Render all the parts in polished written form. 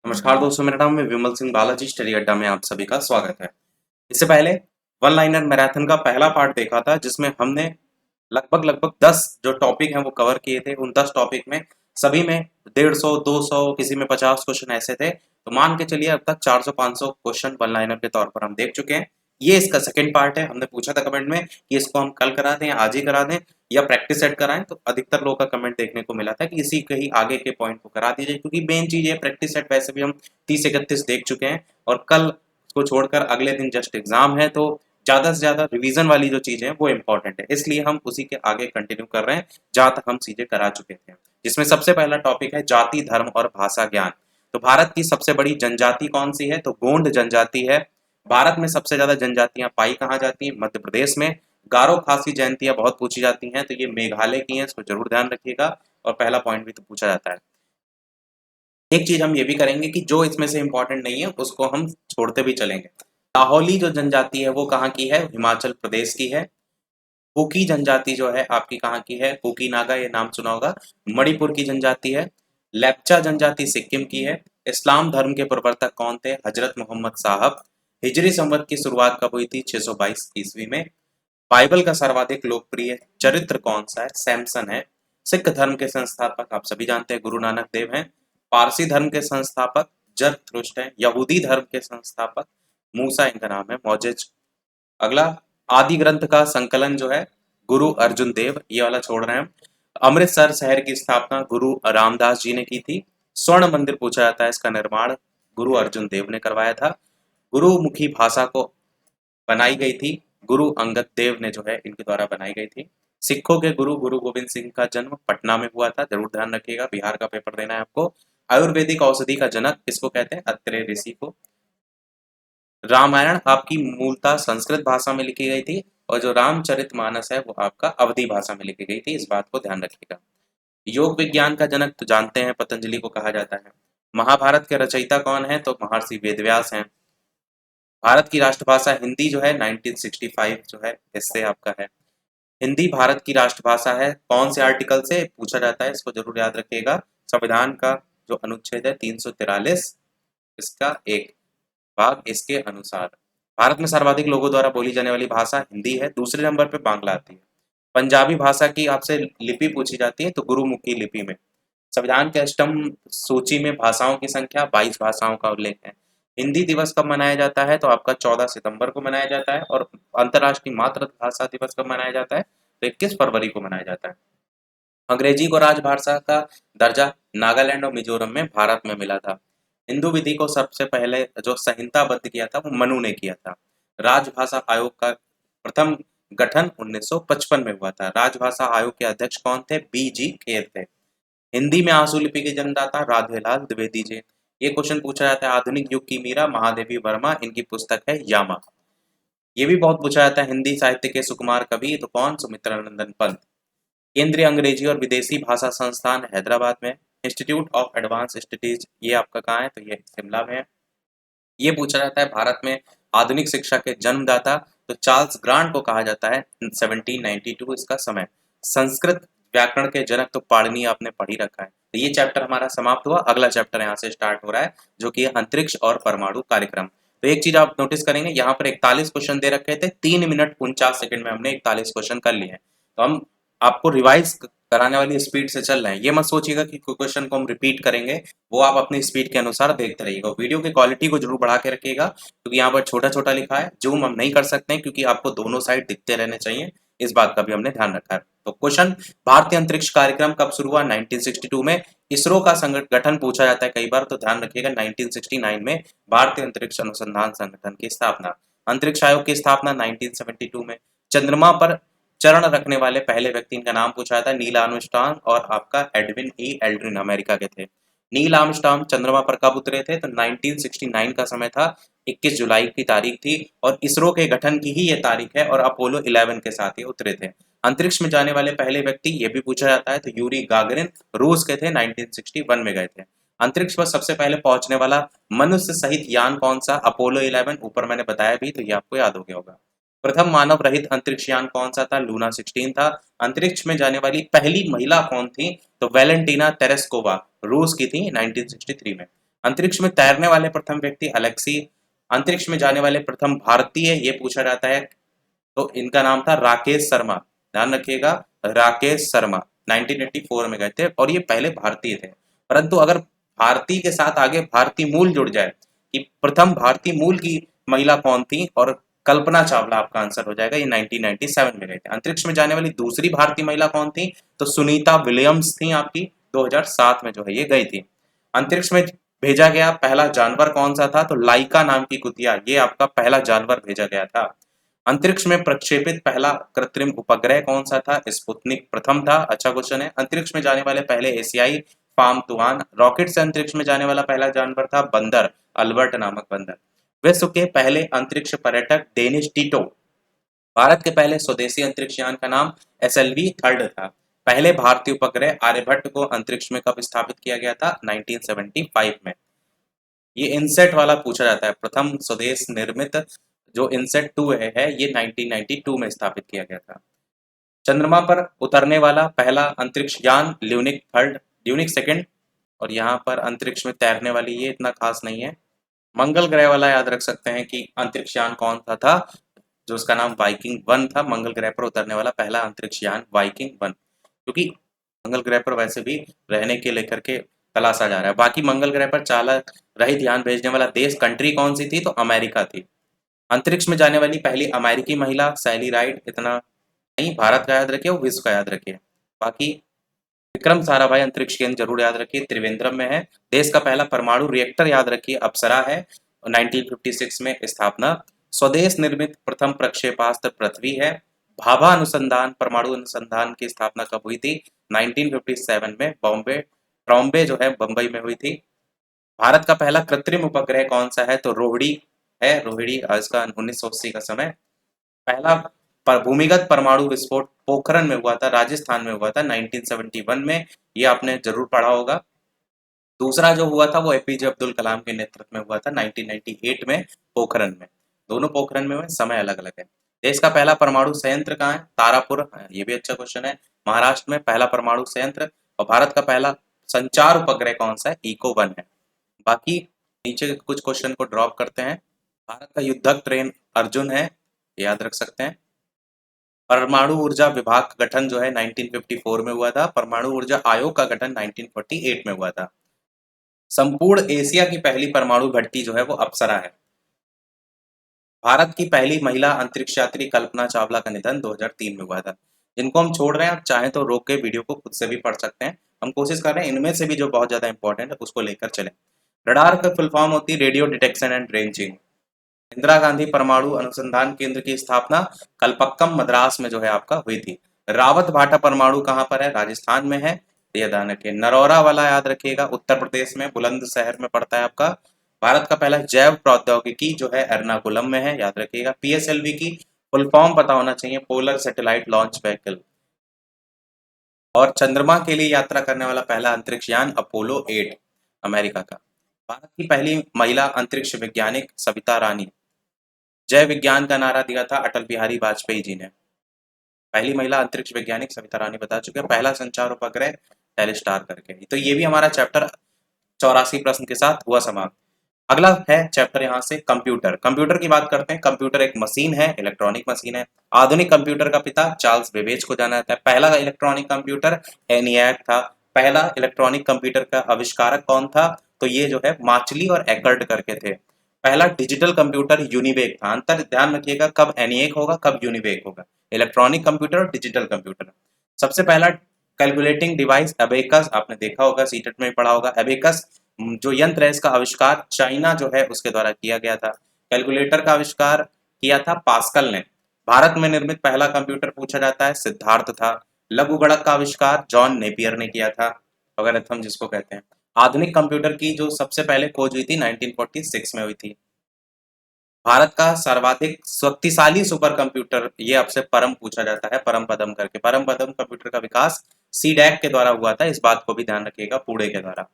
नमस्कार दोस्तों, मेरा नाम है विमल सिंह बालाजी। स्टडी अड्डा में आप सभी का स्वागत है। इससे पहले वन लाइनर मैराथन का पहला पार्ट देखा था, जिसमें हमने लगभग 10 जो टॉपिक हैं वो कवर किए थे। उन 10 टॉपिक में सभी में 150, 200, किसी में 50 क्वेश्चन ऐसे थे। तो मान के चलिए अब तक 400-500 क्वेश्चन वन लाइनर के तौर पर हम देख चुके हैं। ये इसका सेकंड पार्ट है। हमने पूछा था कमेंट में कि इसको हम कल करा दें, आज ही करा दें या प्रैक्टिस सेट कराएं, तो अधिकतर लोगों का कमेंट देखने को मिला था कि इसी कहीं आगे के पॉइंट को करा दीजिए, क्योंकि मेन चीज है प्रैक्टिस सेट वैसे भी हम 30-31 देख चुके हैं और कल को छोड़कर अगले दिन जस्ट एग्जाम है। तो ज्यादा से ज्यादा रिवीजन वाली जो चीजें हैं वो इंपॉर्टेंट है, इसलिए हम उसी के आगे कंटिन्यू कर रहे हैं जहां तक हम चीजें करा चुके थे। जिसमें सबसे पहला टॉपिक है जाति, धर्म और भाषा ज्ञान। तो भारत की सबसे बड़ी जनजाति कौन सी है? तो गोंड जनजाति है। भारत में सबसे ज्यादा जनजातियां पाई कहाँ जाती हैं? मध्य प्रदेश में। गारो खासी जयंतियां बहुत पूछी जाती हैं, तो ये मेघालय की हैं, इसको जरूर ध्यान रखिएगा। और पहला पॉइंट भी तो पूछा जाता है। एक चीज हम ये भी करेंगे कि जो इसमें से इंपॉर्टेंट नहीं है उसको हम छोड़ते भी चलेंगे। लाहौली जो जनजाति है वो कहाँ की है? हिमाचल प्रदेश की है। कुकी जनजाति जो है आपकी कहाँ की है? कुकी नागा, ये नाम सुना होगा, मणिपुर की जनजाति है। लेप्चा जनजाति सिक्किम की है। इस्लाम धर्म के प्रवर्तक कौन थे? हजरत मोहम्मद साहब। हिजरी संवत की शुरुआत कब हुई थी? 622 ईस्वी में। बाइबल का सर्वाधिक लोकप्रिय चरित्र कौन सा है? सैमसन है। सिख धर्म के संस्थापक आप सभी जानते हैं गुरु नानक देव हैं। पारसी धर्म के संस्थापक जरथुस्ट्र हैं। यहूदी धर्म के संस्थापक मूसा, इनका नाम है मोजेज। अगला, आदि ग्रंथ का संकलन जो है गुरु अर्जुन देव, ये वाला छोड़ रहे हैं हम। अमृतसर शहर की स्थापना गुरु रामदास जी ने की थी। स्वर्ण मंदिर पूछा जाता है, इसका निर्माण गुरु अर्जुन देव ने करवाया था। गुरुमुखी भाषा को बनाई गई थी गुरु अंगद देव ने, जो है इनके द्वारा बनाई गई थी। सिखों के गुरु गुरु गोविंद सिंह का जन्म पटना में हुआ था, जरूर ध्यान रखिएगा, बिहार का पेपर देना है आपको। आयुर्वेदिक औषधि का जनक किसको कहते हैं? अत्रेय ऋषि को। रामायण आपकी मूलतः संस्कृत भाषा में लिखी गई थी और जो रामचरितमानस है वो आपका अवधी भाषा में लिखी गई थी, इस बात को ध्यान रखिएगा। योग विज्ञान का जनक तो जानते हैं, पतंजलि को कहा जाता है। महाभारत के रचयिता कौन है? तो महर्षि वेदव्यास हैं। भारत की राष्ट्रभाषा हिंदी जो है 1965 जो है इससे आपका है। हिंदी भारत की राष्ट्रभाषा है। कौन से आर्टिकल से पूछा जाता है, इसको जरूर याद रखिएगा। संविधान का जो अनुच्छेद है 343, इसका एक भाग इसके अनुसार। भारत में सर्वाधिक लोगों द्वारा बोली जाने वाली भाषा हिंदी है। दूसरे नंबर पे बांग्ला आती है। पंजाबी भाषा की आपसे लिपि पूछी जाती है तो गुरुमुखी लिपि में। संविधान के अष्टम सूची में भाषाओं की संख्या 22 भाषाओं का उल्लेख है। हिंदी दिवस कब मनाया जाता है? तो आपका 14 सितंबर को मनाया जाता है। और अंतर्राष्ट्रीय मातृभाषा दिवस कब मनाया जाता है? तो 21 फरवरी को मनाया जाता है। अंग्रेजी को राजभाषा का दर्जा नागालैंड और मिजोरम में भारत में मिला था। हिंदू विधि को सबसे पहले जो संहिताबद्ध किया था वो मनु ने किया था। राजभाषा आयोग का प्रथम गठन 1955 में हुआ था। राजभाषा आयोग के अध्यक्ष कौन थे? बी.जी. खेर थे। हिंदी में आंसू लिपि के जन्मदाता राधेलाल द्विवेदी जी। ये क्वेश्चन पूछा जाता है। आधुनिक युग की मीरा महादेवी वर्मा, इनकी पुस्तक है यामा। ये भी बहुत पूछा जाता है। हिंदी साहित्य के सुकुमार कवि तो कौन? सुमित्रानंदन पंत। केंद्रीय अंग्रेजी और विदेशी भाषा संस्थान हैदराबाद में। इंस्टीट्यूट ऑफ एडवांस स्टडीज ये आपका कहाँ है? तो ये शिमला में है। ये पूछा जाता है भारत में आधुनिक शिक्षा के जन्मदाता तो चार्ल्स ग्रांट को कहा जाता है। 1792 इसका समय। संस्कृत व्याकरण के जनक तो पाणिनि आपने पढ़ ही रखा है। तो ये चैप्टर हमारा समाप्त हुआ। अगला चैप्टर यहाँ से स्टार्ट हो रहा है, जो कि है अंतरिक्ष और परमाणु कार्यक्रम। तो एक चीज आप नोटिस करेंगे, यहाँ पर 41 क्वेश्चन दे रखे थे। 3 मिनट 49 सेकंड में हमने 41 क्वेश्चन कर लिए हैं। तो हम आपको रिवाइज कराने वाली स्पीड से चल रहे हैं। ये मत सोचिएगा कि क्वेश्चन को हम रिपीट करेंगे, वो आप अपनी स्पीड के अनुसार देखते रहिएगा। वीडियो की क्वालिटी को जरूर बढ़ा के रखिएगा, क्योंकि यहाँ पर छोटा छोटा लिखा है, जूम हम नहीं कर सकते हैं, क्योंकि आपको दोनों साइड दिखते रहने चाहिए। इस बात का भी हमने ध्यान रखा है। तो क्वेश्चन, भारतीय अंतरिक्ष कार्यक्रम कब शुरू हुआ? 1962 में। इसरो का गठन पूछा जाता है कई बार, तो ध्यान रखिएगा 1969 में भारतीय अंतरिक्ष अनुसंधान संगठन की स्थापना। अंतरिक्ष आयोग की स्थापना 1972 में। चंद्रमा पर चरण रखने वाले पहले व्यक्ति का नाम पूछा था नील आर्मस्ट्रांग और आपका एडविन ई एल्ड्रिन अमेरिका के थे। नील आर्मस्ट्रांग चंद्रमा पर कब उतरे थे? तो 1969 का समय था, 21 जुलाई की तारीख थी और इसरो के गठन की ही ये तारीख है और अपोलो 11 के साथ ये उतरे थे। अंतरिक्ष में जाने वाले पहले व्यक्ति ये भी पूछा जाता है तो यूरी गागरिन रूस के थे, 1961 में गए थे। अंतरिक्ष पर सबसे पहले पहुंचने वाला मनुष्य सहित यान कौन सा? अपोलो 11, ऊपर मैंने बताया भी तो ये आपको याद हो गया होगा। प्रथम मानव रहित अंतरिक्ष यान कौन सा था? लूना 16 था। अंतरिक्ष में जाने वाली पहली महिला कौन थी? तो वैलेंटीना तेरेस्कोवा, रूस की थी, 1963 में। अंतरिक्ष में तैरने वाले प्रथम व्यक्ति अलेक्सी। अंतरिक्ष में जाने वाले प्रथम भारतीय ये पूछा जाता है, तो इनका नाम था राकेश शर्मा। ध्यान रखिएगा, राकेश शर्मा 1984 में गए थे और ये पहले भारतीय थे। परंतु अगर भारतीय के साथ आगे भारतीय मूल जुड़ जाए कि प्रथम भारतीय मूल की महिला कौन थी, और कल्पना चावला आपका आंसर हो जाएगा, ये 1997 में गए थे। अंतरिक्ष में जाने वाली दूसरी भारतीय महिला कौन थी, तो सुनीता विलियम्स थी आपकी, 2007 में जो है ये गई थी। अंतरिक्ष में भेजा गया पहला जानवर कौन सा था, तो लाइका नाम की कुतिया, ये आपका पहला जानवर भेजा गया था। अंतरिक्ष में प्रक्षेपित पहला कृत्रिम उपग्रह कौन सा था, स्पुतनिक प्रथम था। अच्छा क्वेश्चन है। अंतरिक्ष में जाने वाले पहले एशियाई फार्म तुआन। रॉकेट से अंतरिक्ष में जाने वाला पहला जानवर था बंदर, अल्बर्ट नामक बंदर। विश्व के पहले अंतरिक्ष पर्यटक डेनिस टीटो। भारत के पहले स्वदेशी अंतरिक्ष यान का नाम SLV थर्ड था। पहले भारतीय उपग्रह आर्यभट्ट को अंतरिक्ष में कब स्थापित किया गया था, 1975 में। ये इनसेट वाला पूछा जाता है, प्रथम स्वदेश निर्मित जो इनसेट 2 है ये 1992 में स्थापित किया गया था। चंद्रमा पर उतरने वाला पहला अंतरिक्ष यान ल्यूनिक थर्ड, ल्यूनिक सेकंड। और यहाँ पर अंतरिक्ष में तैरने वाली ये इतना खास नहीं है। मंगल ग्रह वाला याद रख सकते हैं कि अंतरिक्ष यान कौन सा था, जो उसका नाम वाइकिंग 1 था। मंगल ग्रह पर उतरने वाला पहला अंतरिक्ष यान वाइकिंग 1, क्योंकि मंगल ग्रह पर वैसे भी रहने के लेकर के तलाशा जा रहा है। बाकी मंगल ग्रह पर चालक रहित यान भेजने वाला देश कंट्री कौन सी थी, तो अमेरिका थी। अंतरिक्ष में जाने वाली पहली अमेरिकी महिला सैली राइड, इतना नहीं भारत का याद रखिए, वो विश्व का याद रखिए। बाकी विक्रम साराभाई अंतरिक्ष केंद्र जरूर याद रखिए, त्रिवेंद्रम में है। देश का पहला परमाणु रिएक्टर याद रखिए, अप्सरा है, 1956 में स्थापना। स्वदेश निर्मित प्रथम प्रक्षेपास्त्र पृथ्वी है। भाभा अनुसंधान परमाणु अनुसंधान की स्थापना कब हुई थी, 1957 में बॉम्बे ट्रॉम्बे जो है बंबई में हुई थी। भारत का पहला कृत्रिम उपग्रह कौन सा है, तो रोहिणी है, रोहिणी इसका 1980 का समय। पहला भूमिगत परमाणु विस्फोट पोखरण में हुआ था, राजस्थान में हुआ था 1971 में, ये आपने जरूर पढ़ा होगा। दूसरा जो हुआ था वो एपीजे अब्दुल कलाम के नेतृत्व में हुआ था 1998 में पोखरण में। दोनों पोखरण में हुए, समय अलग अलग है। देश का पहला परमाणु संयंत्र कहाँ है, तारापुर, ये भी अच्छा क्वेश्चन है, महाराष्ट्र में पहला परमाणु संयंत्र। और भारत का पहला संचार उपग्रह कौन सा है, इको 1 है। बाकी नीचे कुछ क्वेश्चन को ड्रॉप करते हैं। भारत का युद्धक ट्रेन अर्जुन है, याद रख सकते हैं। परमाणु ऊर्जा विभाग का गठन जो है 1954 में हुआ था। परमाणु ऊर्जा आयोग का गठन 1948 में हुआ था। संपूर्ण एशिया की पहली परमाणु भट्टी जो है वो अप्सरा है। भारत की पहली महिला अंतरिक्ष यात्री कल्पना चावला का निधन 2003 में हुआ था। जिनको हम छोड़ रहे हैं, आप चाहें तो रोक के वीडियो को खुद से भी पढ़ सकते हैं। हम कोशिश कर रहे हैं इनमें से भी जो बहुत ज्यादा इंपॉर्टेंट है उसको लेकर चलें। रडार का फुल फॉर्म होती है radio detection and ranging. Indira Gandhi परमाणु अनुसंधान केंद्र की स्थापना कलपक्कम मद्रास में जो है आपका हुई थी। रावत भाटा परमाणु कहाँ पर है, राजस्थान में है, ये ध्यान रखिए। नरौरा वाला याद रखिएगा, उत्तर प्रदेश में बुलंदशहर में पड़ता है आपका। भारत का पहला जैव प्रौद्योगिकी जो है एर्नाकुलम में है, याद रखिएगा। PSLV की फुल फॉर्म पता होना चाहिए, पोलर सैटेलाइट लॉन्च व्हीकल। और चंद्रमा के लिए यात्रा करने वाला पहला अंतरिक्ष यान अपोलो 8 अमेरिका का। भारत की पहली महिला अंतरिक्ष वैज्ञानिक सविता रानी। जय विज्ञान का नारा दिया था अटल बिहारी वाजपेयी जी ने। पहली महिला अंतरिक्ष वैज्ञानिक सविता रानी बता चुके हैं। पहला संचार उपग्रह टेलीस्टार करके। तो ये भी हमारा चैप्टर 84 प्रश्न के साथ हुआ समाप्त। अगला है चैप्टर यहाँ से कंप्यूटर। कंप्यूटर की बात करते हैं। कंप्यूटर एक मशीन है, इलेक्ट्रॉनिक मशीन है। आधुनिक कंप्यूटर का पिता चार्ल्स बेबेज को जाना जाता है। पहला इलेक्ट्रॉनिक कंप्यूटर ENIAC था। पहला इलेक्ट्रॉनिक कंप्यूटर का आविष्कारक कौन था, तो ये जो है मार्चली और एकर्ट करके थे। पहला डिजिटल कंप्यूटर यूनिवेक था। अंतर ध्यान रखिएगा, कब ENIAC होगा कब यूनिवेक होगा। इलेक्ट्रॉनिक कंप्यूटर और डिजिटल कंप्यूटर। सबसे पहला कैलकुलेटिंग डिवाइस अबेकस, आपने देखा होगा, सीटेट में पढ़ा होगा। अबेकस जो यंत्र है इसका आविष्कार चाइना जो है उसके द्वारा किया गया था। कैलकुलेटर का आविष्कार किया था पास्कल ने। भारत में निर्मित पहला कंप्यूटर पूछा जाता है सिद्धार्थ था। लघु गणक का आविष्कार जॉन नेपियर ने किया था, लॉगरिथम जिसको कहते हैं। आधुनिक कंप्यूटर की जो सबसे पहले खोज हुई थी 1946 में हुई थी। भारत का सर्वाधिक शक्तिशाली सुपर कंप्यूटर, ये आपसे परम पूछा जाता है, परम पदम करके। परम पदम कंप्यूटर का विकास CDAC के द्वारा हुआ था, इस बात को भी ध्यान रखिएगा, पुणे के द्वारा।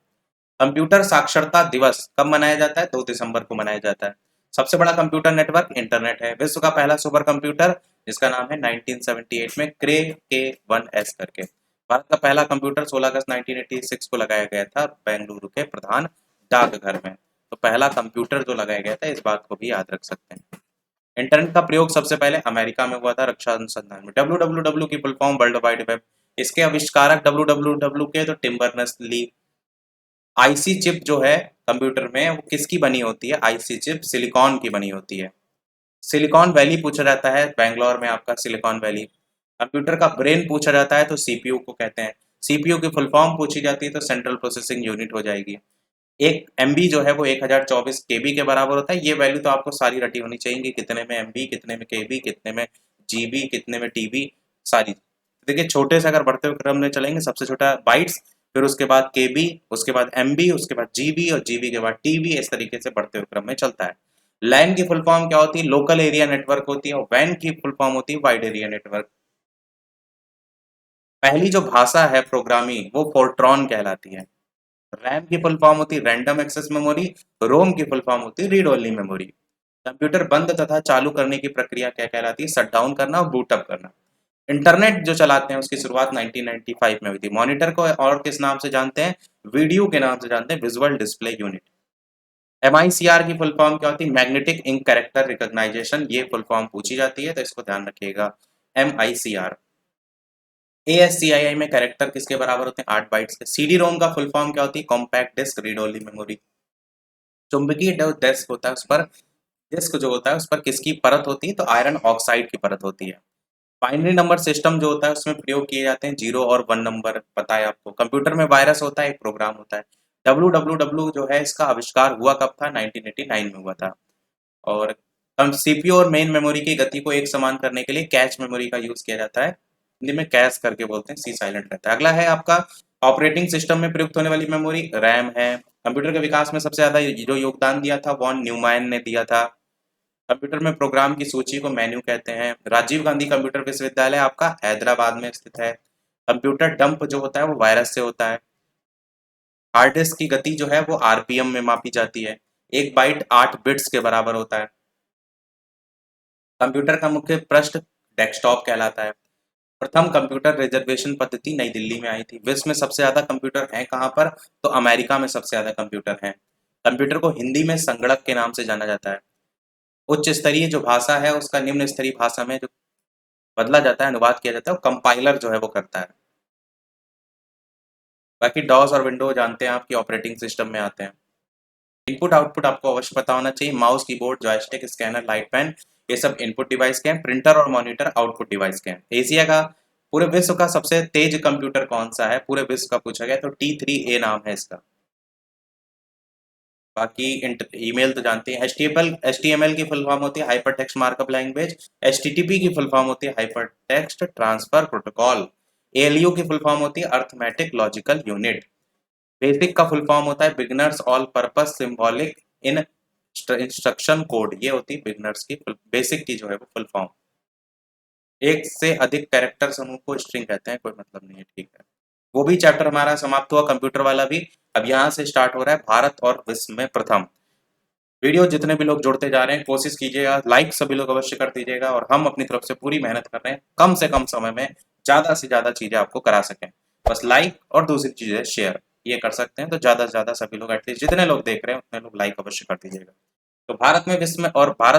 कंप्यूटर साक्षरता दिवस कब मनाया जाता है, 2 दिसंबर को मनाया जाता है। सबसे बड़ा कंप्यूटर नेटवर्क इंटरनेट है। विश्व का पहला सुपर कंप्यूटर जिसका नाम है 1978 में क्रे K1S करके। भारत का पहला कंप्यूटर 16 अगस्त 1986 को लगाया गया था बेंगलुरु के प्रधान डाकघर में। तो पहला कंप्यूटर जो लगाया गया था, इस बात को भी याद रख सकते हैं। इंटरनेट का प्रयोग सबसे पहले अमेरिका में हुआ था, रक्षा अनुसंधान में। डब्ल्यू की full form world wide web. इसके आविष्कारक डब्ल्यू के तो Tim Berners Lee. IC chip जो है कंप्यूटर में, वो किसकी बनी होती है? आईसी चिप सिलिकॉन की बनी होती है। सिलिकॉन वैली पूछा जाता है, बैंगलोर में आपका सिलिकॉन वैली। कंप्यूटर का ब्रेन पूछा जाता है तो सीपीयू को कहते हैं। सीपीयू की फुल फॉर्म पूछी जाती है तो सेंट्रल प्रोसेसिंग यूनिट हो जाएगी। एक एमबी जो है वो 1024 केबी के बराबर होता है। ये वैल्यू तो आपको सारी रटी होनी चाहिए कि कितने में एमबी, कितने में केबी, कितने में जीबी, कितने में टीबी, सारी। देखिए छोटे से अगर बढ़ते हुए क्रम में चलेंगे, सबसे छोटा बाइट्स, फिर उसके बाद केबी, उसके बाद एमबी, उसके बाद जीबी और जीबी के बाद टीबी, इस तरीके से बढ़ते हुए क्रम में चलता है। लैन की फुल फॉर्म क्या होती है? लोकल एरिया नेटवर्क होती है। और वैन की फुल फॉर्म होती है वाइड एरिया नेटवर्क। पहली जो भाषा है प्रोग्रामिंग, वो फोर्ट्रॉन कहलाती है। रैम की फुल फॉर्म होती है रैंडम एक्सेस मेमोरी। रोम की फुल फॉर्म होती है रीड ओनली मेमोरी। कंप्यूटर बंद तथा चालू करने की प्रक्रिया क्या कहलाती है? शट डाउन करना और बूट अप करना। इंटरनेट जो चलाते हैं उसकी शुरुआत 1995 में हुई थी। मॉनिटर को और किस नाम से जानते हैं? वीडियो के नाम से जानते हैं, विजुअल डिस्प्ले यूनिट। एमआईसीआर की फुल फॉर्म क्या होती है? Magnetic ink character recognition. ये फुल फॉर्म पूछी जाती है तो इसको ध्यान रखिएगा, एमआईसीआर। एएससीआईआई में कैरेक्टर किसके बराबर होते हैं? 8 बाइट्स के। सीडी रोम का फुल फॉर्म क्या होती है? Compact disc read only memory. चुंबकीय जो डिस्क होता है उस पर, डिस्क जो होता है उस पर किसकी परत होती है? तो आयरन ऑक्साइड की परत होती है। बाइनरी नंबर सिस्टम जो होता है उसमें प्रयोग किए जाते हैं 0 और 1 नंबर, पता है आपको। कंप्यूटर में वायरस होता है, एक प्रोग्राम होता है। डब्ल्यू जो है इसका आविष्कार हुआ कब था? 1989 में हुआ था। और सीपीयू और मेन मेमोरी की गति को एक समान करने के लिए कैच मेमोरी का यूज किया जाता है। हिंदी में कैश करके बोलते हैं, सी साइलेंट रहता है। अगला है आपका ऑपरेटिंग सिस्टम में प्रयुक्त होने वाली मेमोरी, रैम है। कंप्यूटर के विकास में सबसे ज्यादा जो योगदान दिया था वॉन न्यूमैन ने दिया था। कंप्यूटर में प्रोग्राम की सूची को मेन्यू कहते हैं। राजीव गांधी कंप्यूटर विश्वविद्यालय आपका हैदराबाद में स्थित है। कंप्यूटर डंप जो होता है वो वायरस से होता है। हार्ड डिस्क की गति जो है वो आरपीएम में मापी जाती है। एक बाइट 8 बिट्स के बराबर होता है। कंप्यूटर का मुख्य पृष्ठ डेस्कटॉप कहलाता है। प्रथम कंप्यूटर रिजर्वेशन पद्धति नई दिल्ली में आई थी। विश्व में सबसे ज्यादा कंप्यूटर हैं कहाँ पर? तो अमेरिका में सबसे ज्यादा कंप्यूटर हैं। कंप्यूटर को हिंदी में संगणक के नाम से जाना जाता है। उच्च स्तरीय जो भाषा है उसका निम्न स्तरीय भाषा में जो बदला जाता है, अनुवाद किया जाता है, वो कंपाइलर जो है वो करता है। बाकी डॉस और विंडो जानते हैं आपकी ऑपरेटिंग सिस्टम में आते हैं। इनपुट आउटपुट आपको अवश्य पता होना चाहिए। Mouse, keyboard, joystick, scanner, light pen, ये सब इनपुट डिवाइस के हैं। प्रिंटर और मॉनिटर आउटपुट डिवाइस के हैं। एशिया का, पूरे विश्व का सबसे तेज कंप्यूटर कौन सा है? पूरे विश्व का पूछा गया तो T3A नाम है इसका। बाकी ईमेल तो जानते हैं। HTML की फुल फॉर्म होती है hyper text markup language. HTTP की फुल फॉर्म होती है hyper text transfer protocol. ALU की फुल फॉर्म होती है अर्थमेटिक लॉजिकल यूनिट। बेसिक का फुल फॉर्म होता है बिगनर्स ऑल पर्पस सिंबॉलिक इन इंस्ट्रक्शन कोड। ये होती है बिगनर्स की बेसिक की जो है वो फुल फॉर्म। एक से अधिक कैरेक्टर समूह को स्ट्रिंग कहते हैं, कोई मतलब नहीं है, ठीक है। वो भी चैप्टर हमारा समाप्त हुआ, कंप्यूटर वाला भी। अब यहाँ से स्टार्ट हो रहा है भारत और विश्व में प्रथम। वीडियो जितने भी लोग जुड़ते जा रहे हैं कोशिश कीजिएगा, लाइक सभी लोग अवश्य कर दीजिएगा। और हम अपनी तरफ से पूरी मेहनत कर रहे हैं कम से कम समय में ज़्यादा से ज़्यादा चीज़ें आपको करा सकें। बस लाइक और दूसरी चीज़ें शेयर, ये कर सकते हैं तो ज़्यादा से ज़्यादा सभी लोग, एटलीस्ट जितने लोग देख रहे हैं उतने लोग लाइक अवश्य कर दीजिएगा। तो भारत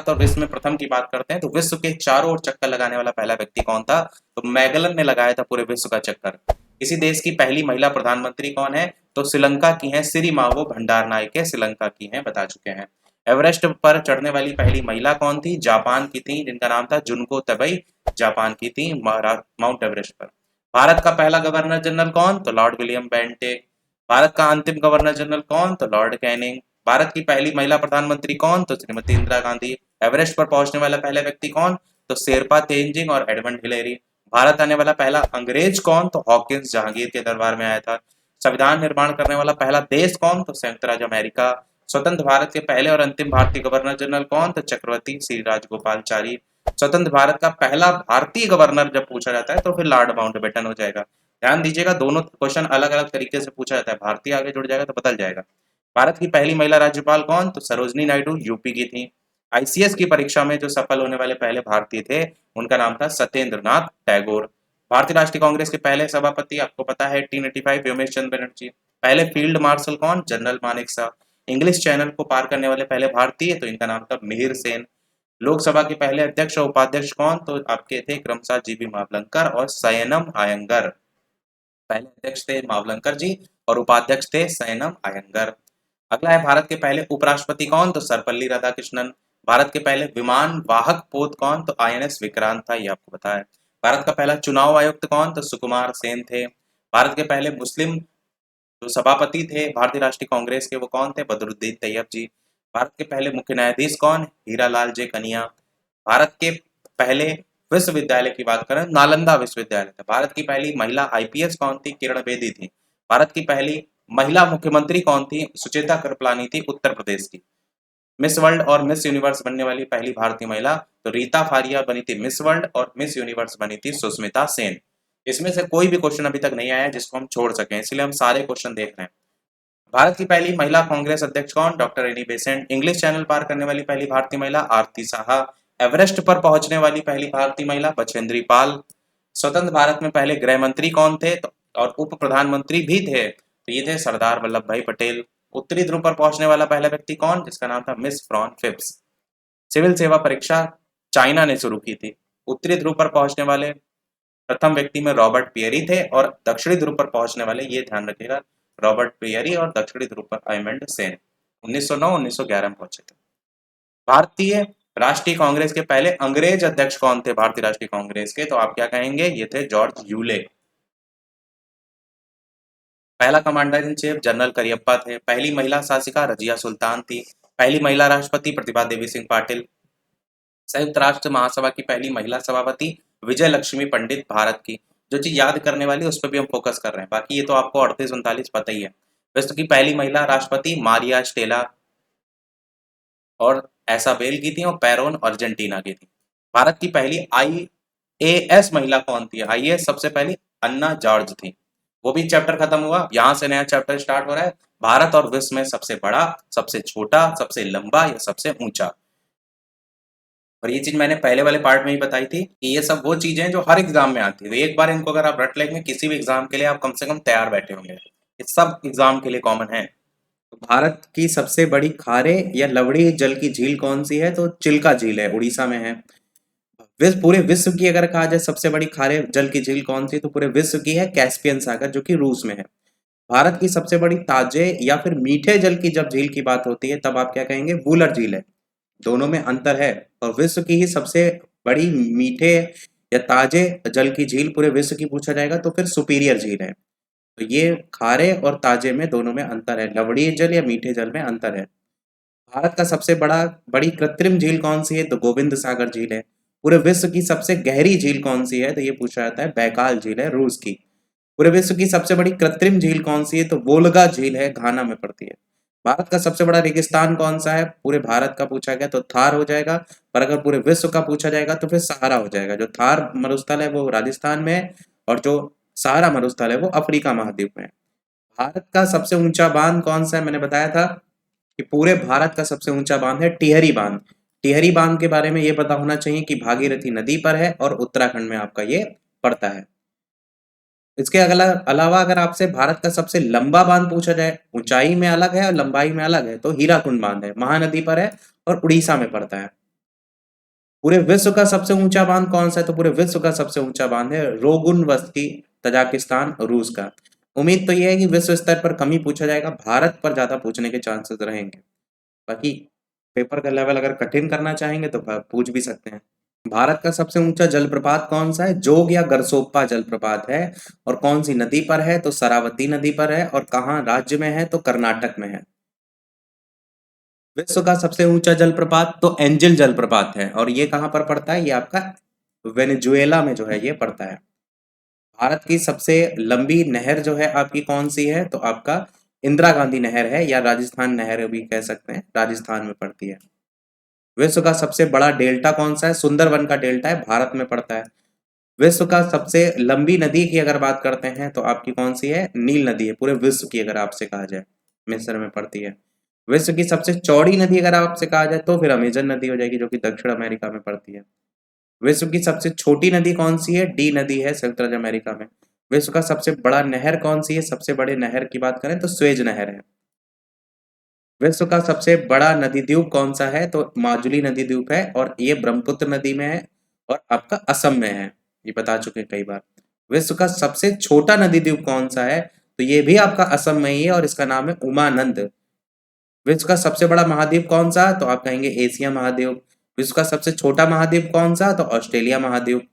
और विश्व में प्रथम की बात करते हैं तो विश्व के चारों ओर चक्कर लगाने वाला पहला व्यक्ति कौन था? तो मैगलन ने लगाया था पूरे विश्व का चक्कर। किसी देश की पहली महिला प्रधानमंत्री कौन है? तो श्रीलंका की हैं सिरिमावो भंडारनायके, श्रीलंका की हैं, बता चुके हैं। एवरेस्ट पर चढ़ने वाली पहली महिला कौन थी? जापान की थी, जिनका नाम था जुनको तबई, जापान की थी माउंट एवरेस्ट पर। भारत का पहला गवर्नर जनरल कौन? तो लॉर्ड विलियम बेंटिक। भारत का अंतिम गवर्नर जनरल कौन? तो लॉर्ड कैनिंग। भारत की पहली महिला प्रधानमंत्री कौन? तो श्रीमती इंदिरा गांधी। एवरेस्ट पर पहुंचने वाला पहला व्यक्ति कौन? तो शेरपा तेंजिंग और एडमंड हिलेरी। भारत आने वाला पहला अंग्रेज कौन? तो हॉकिंस जहांगीर के दरबार में आया था। संविधान निर्माण करने वाला पहला देश कौन? तो संयुक्त राज्य अमेरिका। स्वतंत्र भारत के पहले और अंतिम भारतीय गवर्नर जनरल कौन? तो चक्रवर्ती श्री राजगोपालचारी। स्वतंत्र भारत का पहला भारतीय गवर्नर जब पूछा जाता है तो फिर लॉर्ड माउंटबेटन हो जाएगा। ध्यान दीजिएगा, दोनों क्वेश्चन अलग अलग तरीके से पूछा जाता है, भारतीय आगे जुड़ जाएगा तो बदल जाएगा। भारत की पहली महिला राज्यपाल कौन? तो सरोजनी नायडू, यूपी की थी। आईसीएस की परीक्षा में जो सफल होने वाले पहले भारतीय थे उनका नाम था सत्येंद्र नाथ टैगोर। भारतीय राष्ट्रीय कांग्रेस के पहले सभापति आपको पता है 1885 व्योमेश चंद्र बनर्जी। पहले फील्ड मार्शल कौन? General Manek Shaw. English channel को पार करने वाले पहले भारतीय, तो इनका नाम था मिहिर सेन। लोकसभा के पहले अध्यक्ष और उपाध्यक्ष कौन, तो आपके थे क्रमशः जीबी मावलंकर और सयनम आयंगर। पहले अध्यक्ष थे मावलंकर जी और उपाध्यक्ष थे सयनम आयंगर। अगला है भारत के पहले उपराष्ट्रपति कौन, तो सर्वपल्ली राधाकृष्णन। भारत के पहले विमान वाहक पोत कौन, तो आईएनएस विक्रांत था, ये आपको पता है। भारत का पहला चुनाव आयुक्त कौन, तो सुकुमार सेन थे। भारत के पहले मुस्लिम जो सभापति थे भारतीय राष्ट्रीय कांग्रेस के, वो कौन थे, बदरुद्दीन तैयब जी। भारत के पहले मुख्य न्यायाधीश कौन, हीरालाल जे कनिया। भारत के पहले विश्वविद्यालय की बात करें, नालंदा विश्वविद्यालय था। भारत की पहली महिला आईपीएस कौन थी, किरण बेदी थी। भारत की पहली महिला मुख्यमंत्री कौन थी, सुचेता कृपलानी थी, उत्तर प्रदेश की। मिस वर्ल्ड और मिस यूनिवर्स बनने वाली पहली भारतीय महिला, तो रीता फारिया बनी थी मिस वर्ल्ड और मिस यूनिवर्स बनी थी सुष्मिता सेन। इसमें से कोई भी क्वेश्चन अभी तक नहीं आया है जिसको हम छोड़ सकें, इसलिए हम सारे क्वेश्चन देख रहे हैं। भारत की पहली महिला कांग्रेस अध्यक्ष कौन, doctor Annie Besant. English channel पार करने वाली पहली भारतीय महिला आरती साहा। एवरेस्ट पर पहुंचने वाली पहली भारतीय महिला बछेंद्री पाल। स्वतंत्र भारत में पहले गृह मंत्री कौन थे, तो और उप प्रधानमंत्री भी थे, तो ये थे सरदार वल्लभ भाई पटेल। उत्तरी ध्रुव पर पहुंचने वाला पहला व्यक्ति कौन, जिसका नाम था मिस फ्रॉन फिप्स। सिविल सेवा परीक्षा चाइना ने शुरू की थी। उत्तरी ध्रुव पर पहुंचने वाले प्रथम व्यक्ति में रॉबर्ट पियरी थे और दक्षिणी ध्रुव पर पहुंचने वाले, ये ध्यान रखिएगा, रॉबर्ट पियरी और दक्षिणी ध्रुव पर आइमंड सेन 1909-1911 में पहुंचे थे। भारतीय राष्ट्रीय कांग्रेस के पहले अंग्रेज अध्यक्ष कौन थे भारतीय राष्ट्रीय कांग्रेस के, तो आप क्या कहेंगे, ये थे जॉर्ज यूले। पहला commander in chief general Cariappa थे। पहली महिला शासिका रजिया सुल्तान थी। पहली महिला राष्ट्रपति प्रतिभा देवी सिंह पाटिल। संयुक्त राष्ट्र महासभा की पहली महिला सभापति विजय लक्ष्मी पंडित, भारत की। जो चीज याद करने वाली उस पर भी हम फोकस कर रहे हैं, बाकी ये तो आपको 38-39 पता ही है। विश्व की पहली महिला राष्ट्रपति मारिया स्टेला और ऐसाबेल की थी और पेरोन अर्जेंटीना की थी। भारत की पहली आईएएस महिला कौन थी, आईएएस सबसे पहली अन्ना जॉर्ज थी। वो भी चैप्टर खत्म हुआ, यहाँ से नया चैप्टर स्टार्ट हो रहा है, भारत और विश्व में सबसे बड़ा, सबसे छोटा, सबसे लंबा या सबसे ऊंचा। और ये चीज मैंने पहले वाले पार्ट में ही बताई थी कि ये सब वो चीजें जो हर एग्जाम में आती है, तो एक बार इनको अगर आप रट लेंगे किसी भी एग्जाम के लिए, आप कम से कम तैयार बैठे होंगे। ये सब एग्जाम के लिए कॉमन है। तो भारत की सबसे बड़ी खारे या लवड़ी जल की झील कौन सी है, तो चिल्का झील है, उड़ीसा में है। पूरे विश्व की अगर कहा जाए सबसे बड़ी खारे जल की झील कौन सी, तो पूरे विश्व की है कैस्पियन सागर, जो कि रूस में है। भारत की सबसे बड़ी ताजे या फिर मीठे जल की जब झील की बात होती है तब आप क्या कहेंगे, वूलर झील है। दोनों में अंतर है। और विश्व की ही सबसे बड़ी मीठे या ताजे जल की झील पूरे विश्व की पूछा जाएगा तो फिर सुपीरियर झील है। तो ये खारे और ताजे में दोनों में अंतर है, लवणीय जल या मीठे जल में अंतर है। भारत का सबसे बड़ी कृत्रिम झील कौन सी है, तो गोविंद सागर झील है। पूरे विश्व की सबसे गहरी झील कौन सी है, तो ये पूछा जाता है, बैकाल झील है, रूस की। पूरे विश्व की सबसे बड़ी कृत्रिम झील कौन सी है, तो वोल्गा झील है, घाना में पड़ती है। भारत का सबसे बड़ा रेगिस्तान कौन सा है, पूरे भारत का पूछा गया तो थार हो जाएगा, पर अगर पूरे विश्व का पूछा जाएगा तो फिर सहारा हो जाएगा। जो थार मरुस्थल है वो राजस्थान में है और जो सहारा मरुस्थल है वो अफ्रीका महाद्वीप में है। भारत का सबसे ऊंचा बांध कौन सा है, मैंने बताया था कि पूरे भारत का सबसे ऊंचा बांध है टिहरी बांध। टिहरी बांध के बारे में ये पता होना चाहिए कि भागीरथी नदी पर है और उत्तराखंड में आपका ये पड़ता है। इसके अलावा अगर आपसे भारत का सबसे लंबा बांध पूछा जाए, ऊंचाई में अलग है और लंबाई में अलग है, तो हीराकुंड बांध है, महानदी पर है और उड़ीसा में पड़ता है। पूरे विश्व का सबसे ऊंचा बांध कौन सा है, तो पूरे विश्व का सबसे ऊंचा बांध है रोगुनवस्की, तजाकिस्तान, रूस का। उम्मीद तो यह है कि विश्व स्तर पर कम ही पूछा जाएगा, भारत पर ज्यादा पूछने के चांसेस रहेंगे। बाकी पेपर का लेवल अगर कठिन करना चाहेंगे तो पूछ भी सकते हैं। भारत का सबसे ऊंचा जलप्रपात कौन सा है, जोग या गरसोप्पा जलप्रपात है। और कौन सी नदी पर है, तो शरावती नदी पर है। और कहाँ राज्य में है, तो कर्नाटक में है। विश्व का सबसे ऊंचा जलप्रपात तो एंजल जलप्रपात है और ये कहाँ पर पड़ता है, ये आपका वेनेजुएला में जो है ये पड़ता है। भारत की सबसे लंबी नहर जो है आपकी कौन सी है, तो आपका इंदिरा गांधी नहर है, या राजस्थान नहर भी कह सकते हैं, राजस्थान में पड़ती है। विश्व का सबसे बड़ा डेल्टा कौन सा है, सुंदरवन का डेल्टा है, भारत में पड़ता है। विश्व का सबसे लंबी नदी की अगर बात करते हैं तो आपकी कौन सी है, नील नदी है, पूरे विश्व की अगर आपसे कहा जाए, मिस्र में पड़ती है। विश्व की सबसे चौड़ी नदी अगर आपसे कहा जाए तो फिर अमेजन नदी हो जाएगी, जो कि दक्षिण अमेरिका में पड़ती है। विश्व की सबसे छोटी नदी कौन सी है, डी नदी है, संयुक्त राज्य अमेरिका में। विश्व का सबसे बड़ा नहर कौन सी है, सबसे बड़े नहर की बात करें तो स्वेज नहर है। विश्व का सबसे बड़ा नदी द्वीप कौन सा है? तो माजुली नदी द्वीप है, और ये ब्रह्मपुत्र नदी में है और आपका असम में है। ये बता चुके हैं कई बार। विश्व का सबसे छोटा नदी द्वीप कौन सा है? तो ये भी आपका असम में ही है और इसका नाम है उमानंद। विश्व का सबसे बड़ा महाद्वीप कौन सा? तो आप कहेंगे एशिया महाद्वीप। विश्व का सबसे छोटा महाद्वीप कौन सा? तो ऑस्ट्रेलिया महाद्वीप।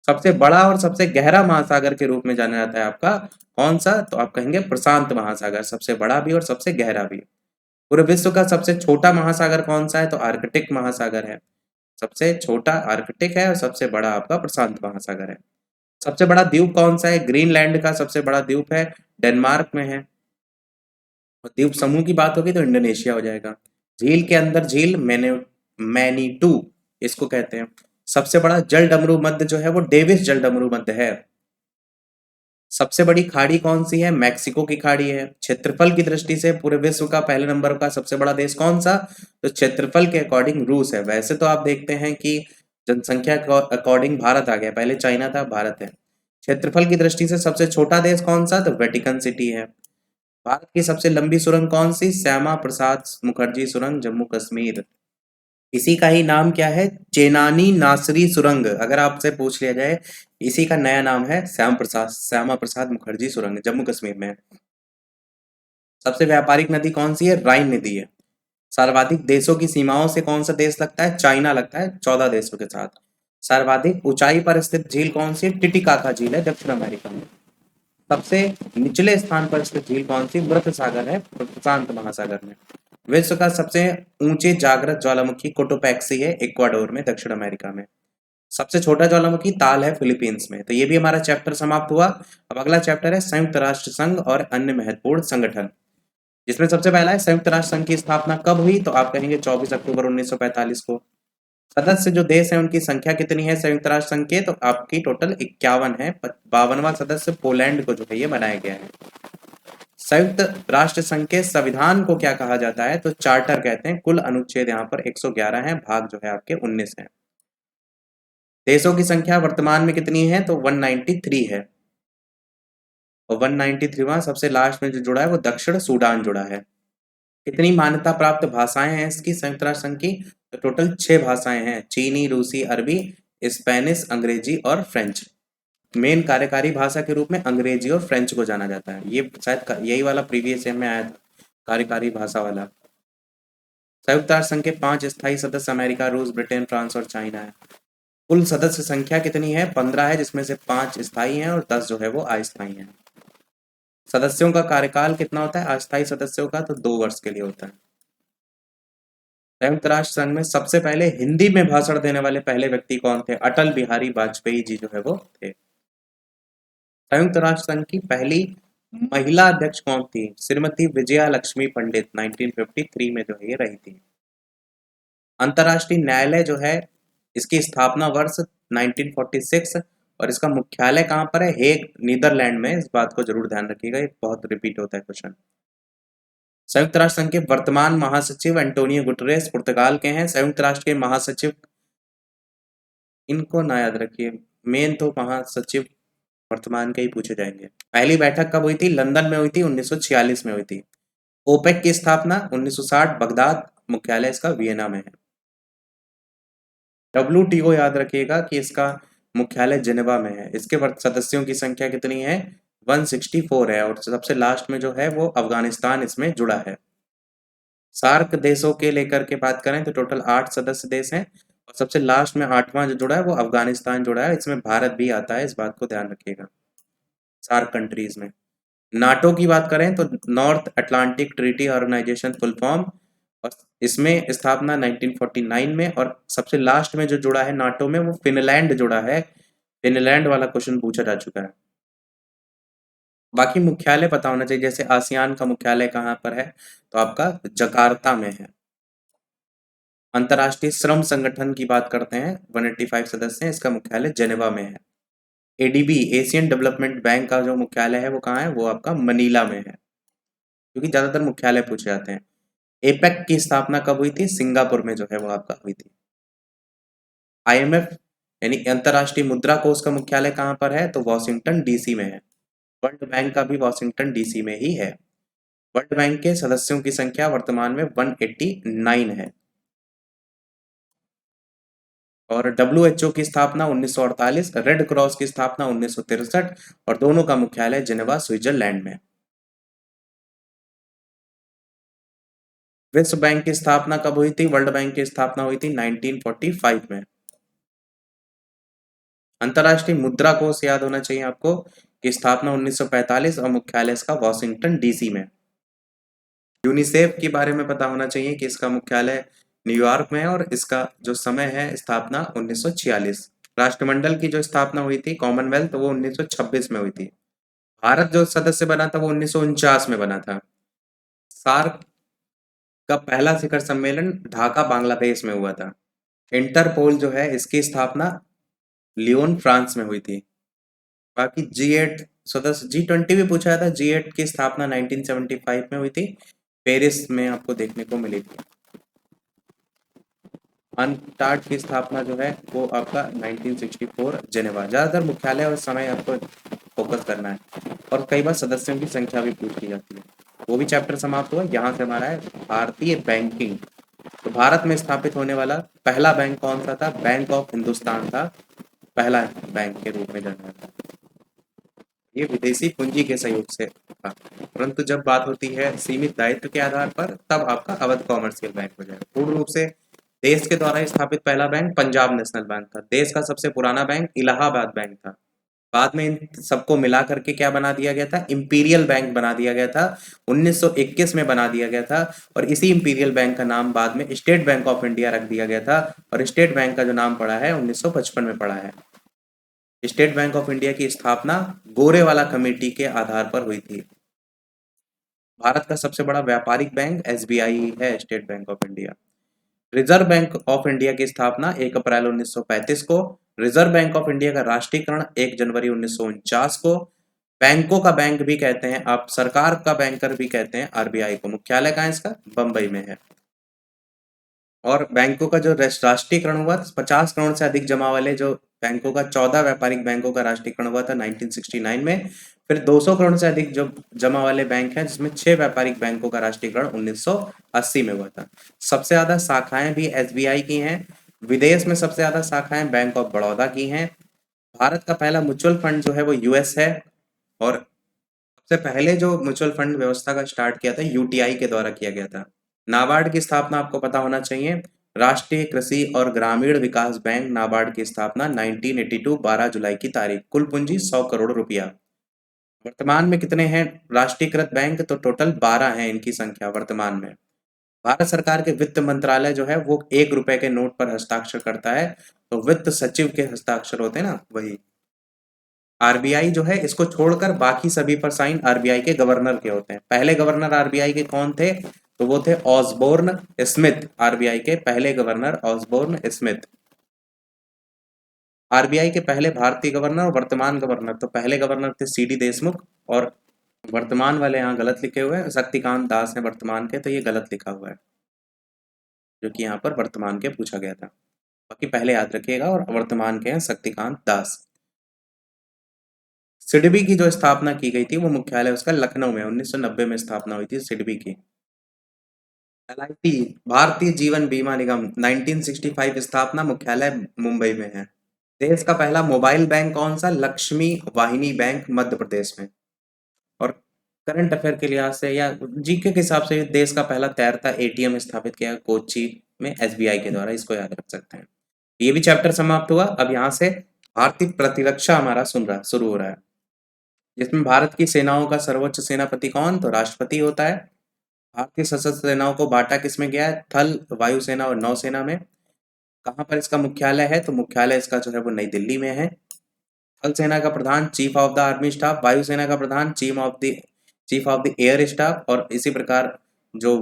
सबसे बड़ा और सबसे गहरा महासागर के रूप में जाना जाता है आपका कौन सा? तो आप कहेंगे प्रशांत महासागर, सबसे बड़ा भी और सबसे गहरा भी। पूरे विश्व का सबसे छोटा महासागर कौन सा है? तो आर्कटिक महासागर है। सबसे छोटा आर्कटिक है और सबसे बड़ा आपका प्रशांत महासागर है। सबसे बड़ा द्वीप कौन सा है? ग्रीनलैंड का सबसे बड़ा द्वीप है, डेनमार्क में है। और द्वीप समूह की बात होगी तो इंडोनेशिया हो जाएगा। झील के अंदर झील मैनीटू इसको कहते हैं। सबसे बड़ा जल डमरू मध्य जो है वो डेविस जल डमरू मध्य है। सबसे बड़ी खाड़ी कौन सी है? मैक्सिको की खाड़ी है। क्षेत्रफल की दृष्टि से पूरे विश्व का पहले नंबर का सबसे बड़ा देश कौन सा? तो क्षेत्रफल के अकॉर्डिंग रूस है। वैसे तो आप देखते हैं कि जनसंख्या के अकॉर्डिंग भारत आ गया, पहले चाइना था, भारत है। क्षेत्रफल की दृष्टि से सबसे छोटा देश कौन सा? तो वेटिकन सिटी है। भारत की सबसे लंबी सुरंग कौन सी? श्यामा प्रसाद मुखर्जी सुरंग, जम्मू कश्मीर। इसी का ही नाम क्या है? चेनानी नासरी सुरंग। अगर आपसे पूछ लिया जाए, इसी का नया नाम है श्यामा प्रसाद मुखर्जी सुरंग, जम्मू कश्मीर में है। सबसे व्यापारिक नदी कौन सी है? राइन नदी है। सर्वाधिक देशों की सीमाओं से कौन सा देश लगता है? चाइना लगता है 14 देशों के साथ। सर्वाधिक ऊंचाई पर स्थित झील कौन सी है? टिटिकाका झील है, दक्षिण अमेरिका में। सबसे निचले स्थान पर स्थित झील कौन सी? मृत सागर है, प्रशांत महासागर में। विश्व का सबसे ऊंचे जागृत ज्वालामुखी कोटोपैक्सी है, इक्वाडोर में, दक्षिण अमेरिका में। सबसे छोटा ज्वालामुखी ताल है, फिलीपींस में। तो ये भी हमारा चैप्टर समाप्त हुआ। अब अगला चैप्टर है संयुक्त राष्ट्र संघ और अन्य महत्वपूर्ण संगठन, जिसमें सबसे पहला है संयुक्त राष्ट्र संघ की स्थापना कब हुई? तो आप कहेंगे 24 अक्टूबर 1945 को। सदस्य जो देश है उनकी संख्या कितनी है संयुक्त राष्ट्र संघ के? तो आपकी टोटल 51 है। 52वां सदस्य पोलैंड को जो है ये बनाया गया है। संयुक्त राष्ट्र संघ के संविधान को क्या कहा जाता है? तो चार्टर कहते हैं। कुल अनुच्छेद यहाँ पर 111 है, भाग जो है आपके 19 है। देशों की संख्या वर्तमान में कितनी है? तो 193 है। और 193वां सबसे लास्ट में जो जुड़ा है वो दक्षिण सूडान जुड़ा है। कितनी मान्यता प्राप्त भाषाएं हैं इसकी संयुक्त राष्ट्र संघ की? तो टोटल 6 भाषाएं हैं, चीनी, रूसी, अरबी, स्पेनिश, अंग्रेजी और फ्रेंच। मेन कार्यकारी भाषा के रूप में अंग्रेजी और फ्रेंच को जाना जाता है। ये शायद यही वाला प्रीवियस ईयर में आया था, कार्यकारी भाषा वाला। संयुक्त राष्ट्र संघ के 5 स्थायी सदस्य अमेरिका, रूस, ब्रिटेन, फ्रांस और चाइना है। कुल सदस्य संख्या कितनी है? 15 है, जिसमें से 5 स्थायी हैं और 10 जो है वो अस्थायी हैं। सदस्यों का कार्यकाल कितना होता है अस्थायी सदस्यों का? तो 2 वर्ष के लिए होता है। संयुक्त राष्ट्र संघ में सबसे पहले हिंदी में भाषण देने वाले पहले व्यक्ति कौन थे? अटल बिहारी वाजपेयी जी जो है वो थे। संयुक्त राष्ट्र संघ की पहली महिला अध्यक्ष कौन थी? श्रीमती विजया लक्ष्मी पंडित, 1953 में जो है ये रही थी। अंतर्राष्ट्रीय न्यायालय जो है इसकी स्थापना वर्ष 1946 और इसका मुख्यालय कहाँ पर है? हेग, नीदरलैंड में। इस बात को जरूर ध्यान रखिएगा, ये बहुत रिपीट होता है क्वेश्चन। संयुक्त राष्ट्र संघ के वर्तमान महासचिव एंटोनियो गुटरेस पुर्तगाल के हैं। संयुक्त राष्ट्र के महासचिव, इनको ना याद रखिए, मेन तो महासचिव वर्तमान के ही पूछे जाएंगे। पहली बैठक कब हुई थी? लंदन में हुई थी, 1946 में हुई थी। ओपेक की स्थापना 1960 बगदाद, मुख्यालय इसका वियना में है। WTO याद रखिएगा कि इसका मुख्यालय जिनेवा में है। इसके सदस्यों की संख्या कितनी है? 164 है और सबसे लास्ट में जो है वो अफगानिस्तान इसमें जुड़ा है। सार्क देशों के लेकर के बात करें तो टोटल 8 सदस्य देश हैं और सबसे लास्ट में 8वां जो जुड़ा है वो अफगानिस्तान जुड़ा है। इसमें भारत भी आता है, इस बात को ध्यान रखिएगा। सार्क कंट्रीज में नाटो की बात करें तो North Atlantic Treaty Organisation full form, और इसमें स्थापना 1949 में। और सबसे लास्ट में जो जुड़ा है नाटो में वो फिनलैंड जुड़ा है। फिनलैंड वाला क्वेश्चन पूछा जा चुका है। बाकी मुख्यालय पता होना चाहिए, जैसे आसियान का मुख्यालय कहाँ पर है? तो आपका जकार्ता में है। अंतर्राष्ट्रीय श्रम संगठन की बात करते हैं, 185 सदस्य हैं, इसका मुख्यालय जेनेवा में है। एडीबी, एशियन डेवलपमेंट बैंक का जो मुख्यालय है वो कहाँ है? वो आपका मनीला में है, क्योंकि ज्यादातर मुख्यालय पूछे जाते हैं। एपेक की स्थापना कब हुई थी? सिंगापुर में जो है वो आपका हुई थी। IMF यानी अंतर्राष्ट्रीय मुद्रा कोष का मुख्यालय कहाँ पर है? तो वॉशिंगटन DC में है। वर्ल्ड बैंक का भी वॉशिंगटन DC में ही है। वर्ल्ड बैंक के सदस्यों की संख्या वर्तमान में 189 है। और डब्ल्यूएचओ की स्थापना 1948, रेड क्रॉस की स्थापना 1963 और दोनों का मुख्यालय जिनेवा स्विट्जरलैंड में। विश्व बैंक की स्थापना कब हुई थी? वर्ल्ड बैंक की स्थापना हुई थी 1945 में। अंतर्राष्ट्रीय मुद्रा कोष याद होना चाहिए आपको, की स्थापना 1945 और मुख्यालय इसका वॉशिंगटन डीसी में। यूनिसेफ के बारे में पता होना चाहिए कि इसका मुख्यालय न्यूयॉर्क में है और इसका जो समय है स्थापना 1946। राष्ट्रमंडल की जो स्थापना हुई थी कॉमनवेल्थ, वो 1926 में हुई थी। भारत जो सदस्य बना था वो 1949 में बना था। सार्क का पहला शिखर सम्मेलन ढाका बांग्लादेश में हुआ था। इंटरपोल जो है इसकी स्थापना लियोन फ्रांस में हुई थी। बाकी G8 सदस्य, G20 भी पूछा था, G8 की स्थापना 1975 में हुई थी, पेरिस में आपको देखने को मिली थी। अनटार्ड की स्थापना जो है वो आपका 1964 जेनेवा। ज़्यादातर मुख्यालय और समय आपको फोकस करना है, और कई बार सदस्यों की संख्या भी पूछी जाती है। वो भी चैप्टर समाप्त हुआ। यहाँ से हमारा है भारतीय बैंकिंग। तो भारत में स्थापित होने वाला पहला बैंक कौन सा था? बैंक ऑफ हिंदुस्तान था पहला बैंक के रूप में जाना था। ये विदेशी पूंजी के सहयोग से था, परंतु जब बात होती है सीमित दायित्व के आधार पर तब आपका अवध कॉमर्शियल बैंक हो जाएगा। पूर्ण रूप से देश के द्वारा स्थापित पहला बैंक पंजाब नेशनल बैंक था। देश का सबसे पुराना बैंक इलाहाबाद बैंक था। बाद में इन सबको मिला करके क्या बना दिया गया था? इंपीरियल बैंक बना दिया गया था। 1921 में बना दिया गया था, और इसी इंपीरियल बैंक का नाम बाद में स्टेट बैंक ऑफ इंडिया रख दिया गया था, और स्टेट बैंक का जो नाम पड़ा है 1955 में पड़ा है। स्टेट बैंक ऑफ इंडिया की स्थापना गोरेवाला कमेटी के आधार पर हुई थी। भारत का सबसे बड़ा व्यापारिक बैंक एसबीआई है, state bank of India. Reserve bank of India की स्थापना 1 अप्रैल 1935 को। रिजर्व बैंक ऑफ इंडिया का राष्ट्रीयकरण 1 जनवरी 1949 को। बैंकों का बैंक भी कहते हैं आप, सरकार का बैंकर भी कहते हैं आरबीआई को। मुख्यालय कहाँ है इसका? बंबई में है। और बैंकों का जो राष्ट्रीयकरण हुआ 50 करोड़ से अधिक जमा वाले जो बैंकों का 14 व्यापारिक बैंकों का राष्ट्रीयकरण हुआ था 1969 में। फिर 200 करोड़ से अधिक जो जमा वाले बैंक हैं जिसमें 6 व्यापारिक बैंकों का राष्ट्रीयकरण 1980 में हुआ था। सबसे ज्यादा शाखाएं भी एसबीआई की हैं। विदेश में सबसे ज्यादा शाखाएं बैंक ऑफ बड़ौदा की हैं। भारत का पहला म्यूचुअल फंड जो है वो यूएस है। और सबसे पहले जो म्यूचुअल फंड व्यवस्था का स्टार्ट किया था यूटीआई के द्वारा किया गया था। नाबार्ड की स्थापना आपको पता होना चाहिए। राष्ट्रीय कृषि और ग्रामीण विकास बैंक नाबार्ड की स्थापना 1982 12 जुलाई की तारीख। कुल पूंजी 100 करोड़ रुपया। वर्तमान में कितने हैं राष्ट्रीयकृत बैंक? तो टोटल 12 हैं इनकी संख्या वर्तमान में। भारत सरकार के वित्त मंत्रालय जो है वो 1 रुपए के नोट पर हस्ताक्षर करता है, तो वित्त सचिव के हस्ताक्षर होते हैं ना, वही। आरबीआई जो है इसको छोड़कर बाकी सभी पर साइन आरबीआई के गवर्नर के होते हैं। पहले गवर्नर आरबीआई के कौन थे? तो वो थे ऑसबोर्न स्मिथ। आरबीआई के पहले गवर्नर ऑसबोर्न स्मिथ। आरबीआई के पहले भारतीय गवर्नर और वर्तमान गवर्नर, तो पहले गवर्नर थे सीडी देशमुख, और वर्तमान वाले यहाँ गलत लिखे हुए हैं, शक्तिकांत दास है वर्तमान के, तो ये गलत लिखा हुआ है जो कि यहाँ पर वर्तमान के पूछा गया था। बाकी पहले याद रखिएगा, और वर्तमान के हैं शक्तिकांत दास। सिडबी की जो स्थापना की गई थी वो मुख्यालय उसका लखनऊ में 1990 में स्थापना हुई थी सिडबी की। एलआईटी भारतीय जीवन बीमा निगम 1965 स्थापना, मुख्यालय मुंबई में है। देश का पहला मोबाइल बैंक कौन सा? लक्ष्मी वाहिनी बैंक मध्य प्रदेश में। और करंट अफेयर के लिहाज से या जीके के हिसाब से देश का पहला तैरता एटीएम स्थापित किया कोच्चि में एसबीआई के द्वारा, इसको याद रख सकते हैं। ये भी चैप्टर समाप्त हुआ। अब यहाँ से भारतीय प्रतिरक्षा हमारा शुरू हो रहा है, जिसमें भारत की सेनाओं का सर्वोच्च सेनापति कौन? तो राष्ट्रपति होता है। भारतीय सशस्त्र सेनाओं को बांटा किसमें गया है? थल, वायुसेना और नौसेना में। कहाँ पर इसका मुख्यालय है? तो मुख्यालय इसका जो है वो नई दिल्ली में है। थल सेना का प्रधान chief of the army staff, वायुसेना का प्रधान chief of the air staff, और इसी प्रकार जो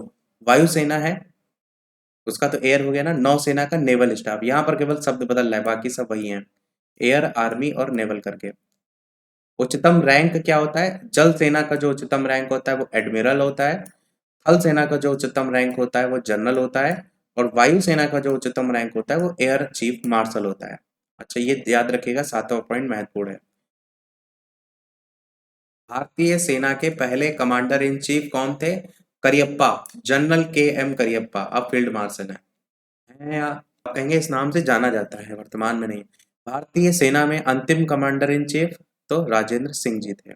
वायुसेना है उसका तो एयर हो गया ना, नौसेना का नेवल स्टाफ। यहाँ पर केवल शब्द बदल रहा है, बाकी सब वही है, एयर, आर्मी और नेवल करके। उच्चतम रैंक क्या होता है? जल सेना का जो उच्चतम रैंक होता है वो एडमिरल होता है। थल सेना का जो उच्चतम रैंक होता है वो जनरल होता है। और वायुसेना का जो उच्चतम रैंक होता है वो एयर चीफ मार्शल होता है। अच्छा, ये याद रखिएगा, 7वां पॉइंट महत्वपूर्ण है। भारतीय सेना के पहले कमांडर इन चीफ कौन थे? Cariappa, general KM. करियप्पा, अब फील्ड मार्शल हैं या आप कहेंगे इस नाम से जाना जाता है, वर्तमान में नहीं। भारतीय सेना में अंतिम कमांडर इन चीफ तो राजेंद्र सिंह जी थे।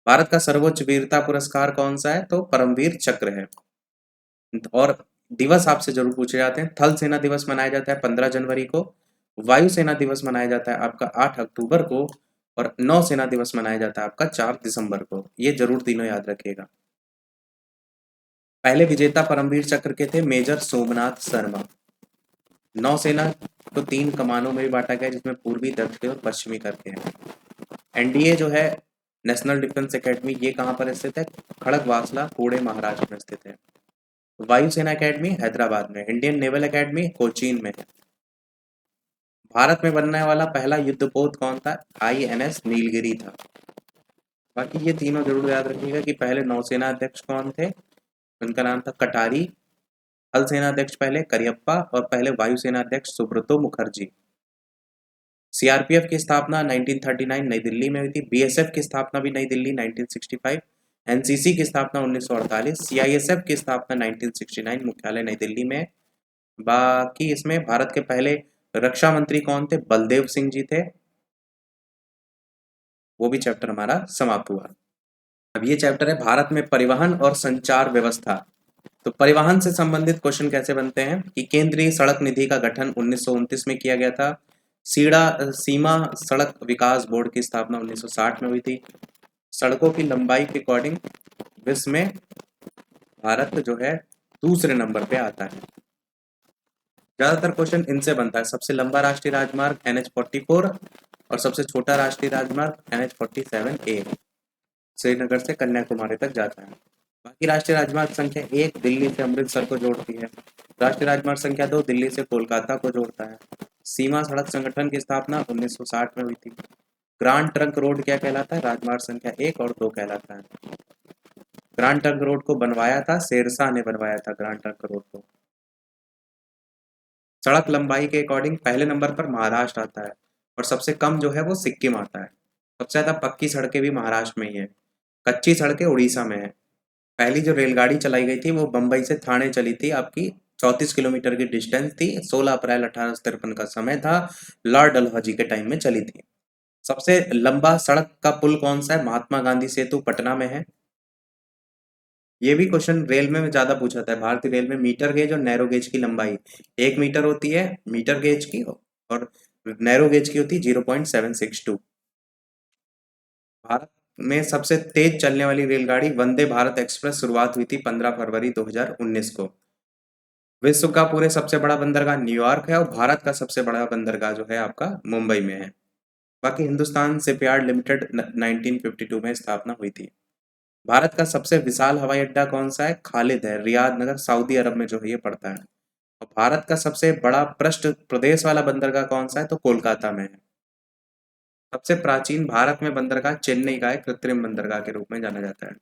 भारत का सर्वोच्च वीरता पुरस्कार कौन सा है? तो परमवीर चक्र है। और दिवस आपसे जरूर पूछे जाते हैं। थल सेना दिवस मनाया जाता है 15 जनवरी को, वायुसेना दिवस मनाया जाता है आपका 8 अक्टूबर को, और नौसेना दिवस मनाया जाता है आपका 4 दिसंबर को। ये जरूर तीनों याद रखिएगा। पहले विजेता परमवीर चक्र के थे मेजर सोमनाथ शर्मा। नौसेना को 3 कमानों में भी बांटा गया, जिसमें पूर्वी, दक्षिणी और पश्चिमी करके हैं। एनडीए जो है, नेशनल डिफेंस एकेडमी, ये कहाँ पर स्थित है? खड़गवासला, पुणे, महाराष्ट्र में स्थित है। वायुसेना एकेडमी हैदराबाद में। इंडियन नेवल एकेडमी कोचीन में है। भारत में बनने वाला पहला युद्धपोत कौन था? आईएनएस नीलगिरी था। बाकी ये तीनों जरूर याद रखिएगा कि पहले नौसेना अध्यक्ष कौन थे, उनका नाम था कटारी। थल सेना अध्यक्ष पहले करियप्पा, और पहले वायुसेना अध्यक्ष सुब्रतो मुखर्जी। सीआरपीएफ की स्थापना 1939 नई दिल्ली में हुई थी। बीएसएफ की स्थापना भी नई दिल्ली 1965। एनसीसी की स्थापना 1948। सीआईएसएफ की स्थापना 1969, मुख्यालय नई दिल्ली में। बाकी इसमें भारत के पहले रक्षा मंत्री कौन थे? बलदेव सिंह जी थे। वो भी चैप्टर हमारा समाप्त हुआ। अब ये चैप्टर है भारत में परिवहन और संचार व्यवस्था। तो परिवहन से संबंधित क्वेश्चन कैसे बनते हैं कि केंद्रीय सड़क निधि का गठन 1929 में किया गया था। सीमा सड़क विकास बोर्ड की स्थापना 1960 में हुई थी। सड़कों की लंबाई के अकॉर्डिंग विश्व में भारत जो है दूसरे नंबर पे आता है। ज्यादातर क्वेश्चन इनसे बनता है। सबसे लंबा राष्ट्रीय राजमार्ग NH44 और सबसे छोटा राष्ट्रीय राजमार्ग NH47A श्रीनगर से कन्याकुमारी तक जाता है। बाकी राष्ट्रीय राजमार्ग संख्या 1 दिल्ली से अमृतसर को जोड़ती है। राष्ट्रीय राजमार्ग संख्या 2 दिल्ली से कोलकाता को जोड़ता है। सीमा सड़क संगठन की स्थापना 1960 में हुई थी। ग्रांड ट्रंक रोड क्या कहलाता है? राजमार्ग संख्या 1 और 2 कहलाता है। ग्रांड ट्रंक रोड को बनवाया था, शेरशाह ने बनवाया था ग्रांड ट्रंक रोड को। सड़क लंबाई के अकॉर्डिंग पहले नंबर पर महाराष्ट्र आता है, और सबसे कम जो है वो सिक्किम आता है। सबसे ज्यादा पक्की सड़कें भी महाराष्ट्र में ही है। कच्ची सड़कें उड़ीसा में है। पहली जो रेलगाड़ी चलाई गई थी वो बम्बई से थाने चली थी। आपकी 34 किलोमीटर की डिस्टेंस थी। 16 अप्रैल 1853 का समय था। लॉर्ड डलहौजी के टाइम में चली थी। सबसे लंबा सड़क का पुल कौन सा है? महात्मा गांधी सेतु पटना में है। ये भी क्वेश्चन रेल में ज्यादा पूछा था। भारतीय रेल में मीटर गेज और नैरो गेज की लंबाई 1 मीटर होती है मीटर गेज की, और नैरो गेज की होती है 0.762। भारत में सबसे तेज चलने वाली रेलगाड़ी वंदे भारत एक्सप्रेस शुरुआत हुई थी 15 फरवरी 2019 को। विश्व का पूरे सबसे बड़ा बंदरगाह न्यूयॉर्क है, और भारत का सबसे बड़ा बंदरगाह जो है आपका मुंबई में है। बाकी हिंदुस्तान शिपयार्ड लिमिटेड 1952 में स्थापना हुई थी। भारत का सबसे विशाल हवाई अड्डा कौन सा है? खालिद है, रियाद नगर सऊदी अरब में जो है ये पड़ता है। और भारत का सबसे बड़ा पृष्ठ प्रदेश वाला बंदरगाह कौन सा है? तो कोलकाता में है। सबसे प्राचीन भारत में बंदरगाह चेन्नई का है, कृत्रिम बंदरगाह के रूप में जाना जाता है।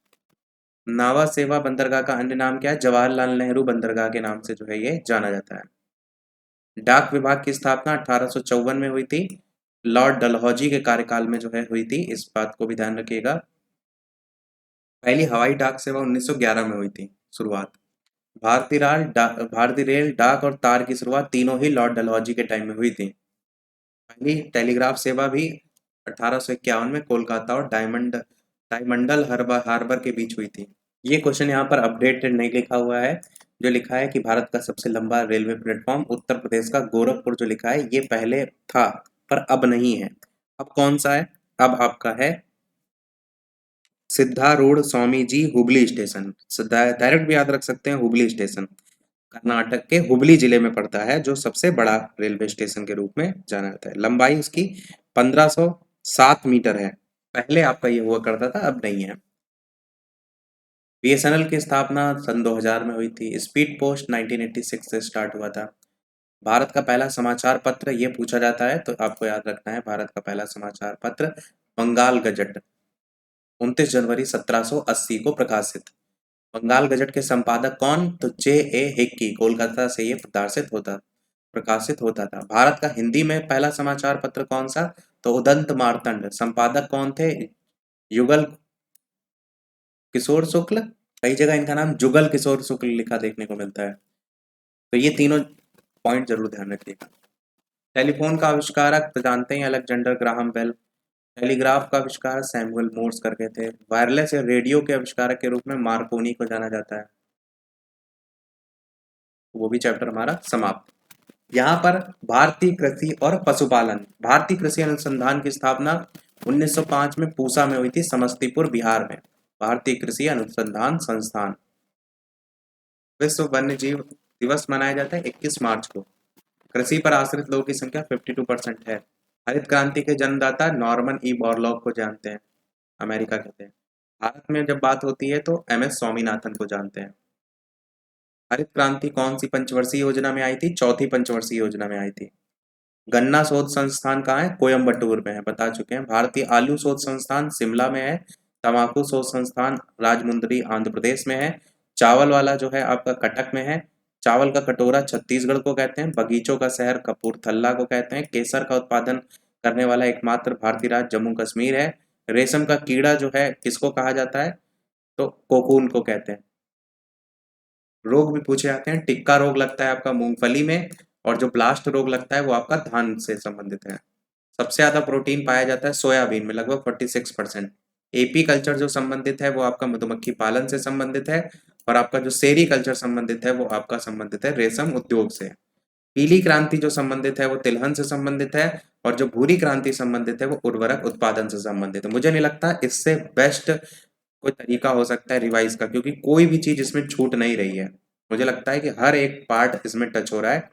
नावा सेवा बंदरगाह का अन्य नाम क्या है? जवाहरलाल नेहरू बंदरगाह के नाम से जो है ये जाना जाता है। डाक विभाग की स्थापना 1854 में हुई थी। लॉर्ड डलहौजी के कार्यकाल में जो है हुई थी, इस बात को भी ध्यान रखिएगा। पहली हवाई डाक सेवा 1911 में हुई थी शुरुआत। भारतीय रेल, डाक और तार की शुरुआत तीनों ही लॉर्ड डलहौजी के टाइम में हुई थी। पहली टेलीग्राफ सेवा भी 1851 में कोलकाता और डायमंडल हार्बर के बीच हुई थी। ये क्वेश्चन यहाँ पर अपडेटेड नहीं लिखा हुआ है। जो लिखा है कि भारत का सबसे लंबा रेलवे प्लेटफॉर्म उत्तर प्रदेश का गोरखपुर जो लिखा है, ये पहले था पर अब नहीं है। अब कौन सा है? अब आपका है सिद्धारूढ़ स्वामी जी हुबली स्टेशन। डायरेक्ट भी याद रख सकते हैं, हुबली स्टेशन कर्नाटक के हुबली जिले में पड़ता है, जो सबसे बड़ा रेलवे स्टेशन के रूप में जाना जाता है। लंबाई इसकी 1507 मीटर है। पहले आपका ये हुआ करता था, अब नहीं है। बीएसएनएल की स्थापना सन 2000 में हुई थी। स्पीड पोस्ट 1986 से स्टार्ट हुआ था। भारत का पहला समाचार पत्र ये पूछा जाता है तो आपको याद रखना है, भारत का पहला समाचार पत्र बंगाल गजट 29 जनवरी 1780 को प्रकाशित। बंगाल गजट के संपादक कौन? तो J.A. हिक्की, कोलकाता से ये प्रकाशित होता था। भारत का हिंदी में पहला समाचार पत्र कौन सा? तो उदंत मार्तंड। संपादक कौन थे? युगल किशोर शुक्ल, कई जगह इनका नाम जुगल किशोर शुक्ल लिखा देखने को मिलता है। तो ये तीनों पॉइंट जरूर ध्यान रखिएगा। टेलीफोन का आविष्कारक तो जानते हैं अलेक्जेंडर ग्राहम बेल। टेलीग्राफ का आविष्कार सैमुअल मोर्स करके थे। वायरलेस या रेडियो के आविष्कारक के रूप में मार्कोनी को जाना जाता है। वो भी चैप्टर हमारा समाप्त। यहाँ पर भारतीय कृषि और पशुपालन, भारतीय कृषि अनुसंधान की स्थापना 1905 में पूसा में हुई थी, समस्तीपुर बिहार में। भारतीय कृषि अनुसंधान संस्थान। विश्व वन्य जीव दिवस मनाया जाता है 21 मार्च को। कृषि पर आश्रित लोगों की संख्या 52% है। हरित क्रांति के जन्मदाता नॉर्मन ई बोरलॉग को जानते हैं, अमेरिका के थे। भारत में जब बात होती है तो MS स्वामीनाथन को जानते हैं। हरित क्रांति कौन सी पंचवर्षीय योजना में आई थी? चौथी पंचवर्षीय योजना में आई थी। गन्ना शोध संस्थान कहाँ है? कोयम्बटूर में है, बता चुके हैं। भारतीय आलू शोध संस्थान शिमला में है। तंबाकू शोध संस्थान राजमुंदरी आंध्र प्रदेश में है। चावल वाला जो है आपका कटक में है। चावल का कटोरा छत्तीसगढ़ को कहते हैं। बगीचों का शहर कपूरथला को कहते हैं। केसर का उत्पादन करने वाला एकमात्र भारतीय राज्य जम्मू कश्मीर है। रेशम का कीड़ा जो है किसको कहा जाता है? तो कोकून को कहते हैं। रोग भी पूछे जाते हैं। टिक्का रोग लगता है आपका मूंगफली में, और जो ब्लास्ट रोग लगता है वो आपका धान से संबंधित है। सबसे ज्यादा प्रोटीन पाया जाता है सोयाबीन में, लगभग 46%। एपी कल्चर जो संबंधित है वो आपका मधुमक्खी पालन से संबंधित है, और आपका जो सेरी कल्चर संबंधित है वो आपका संबंधित है रेशम उद्योग से। पीली क्रांति जो संबंधित है वो तिलहन से संबंधित है, और जो भूरी क्रांति संबंधित है वो उर्वरक उत्पादन से संबंधित है। मुझे नहीं लगता इससे बेस्ट कोई तरीका हो सकता है रिवाइज का, क्योंकि कोई भी चीज इसमें छूट नहीं रही है। मुझे लगता है कि हर एक पार्ट इसमें टच हो रहा है।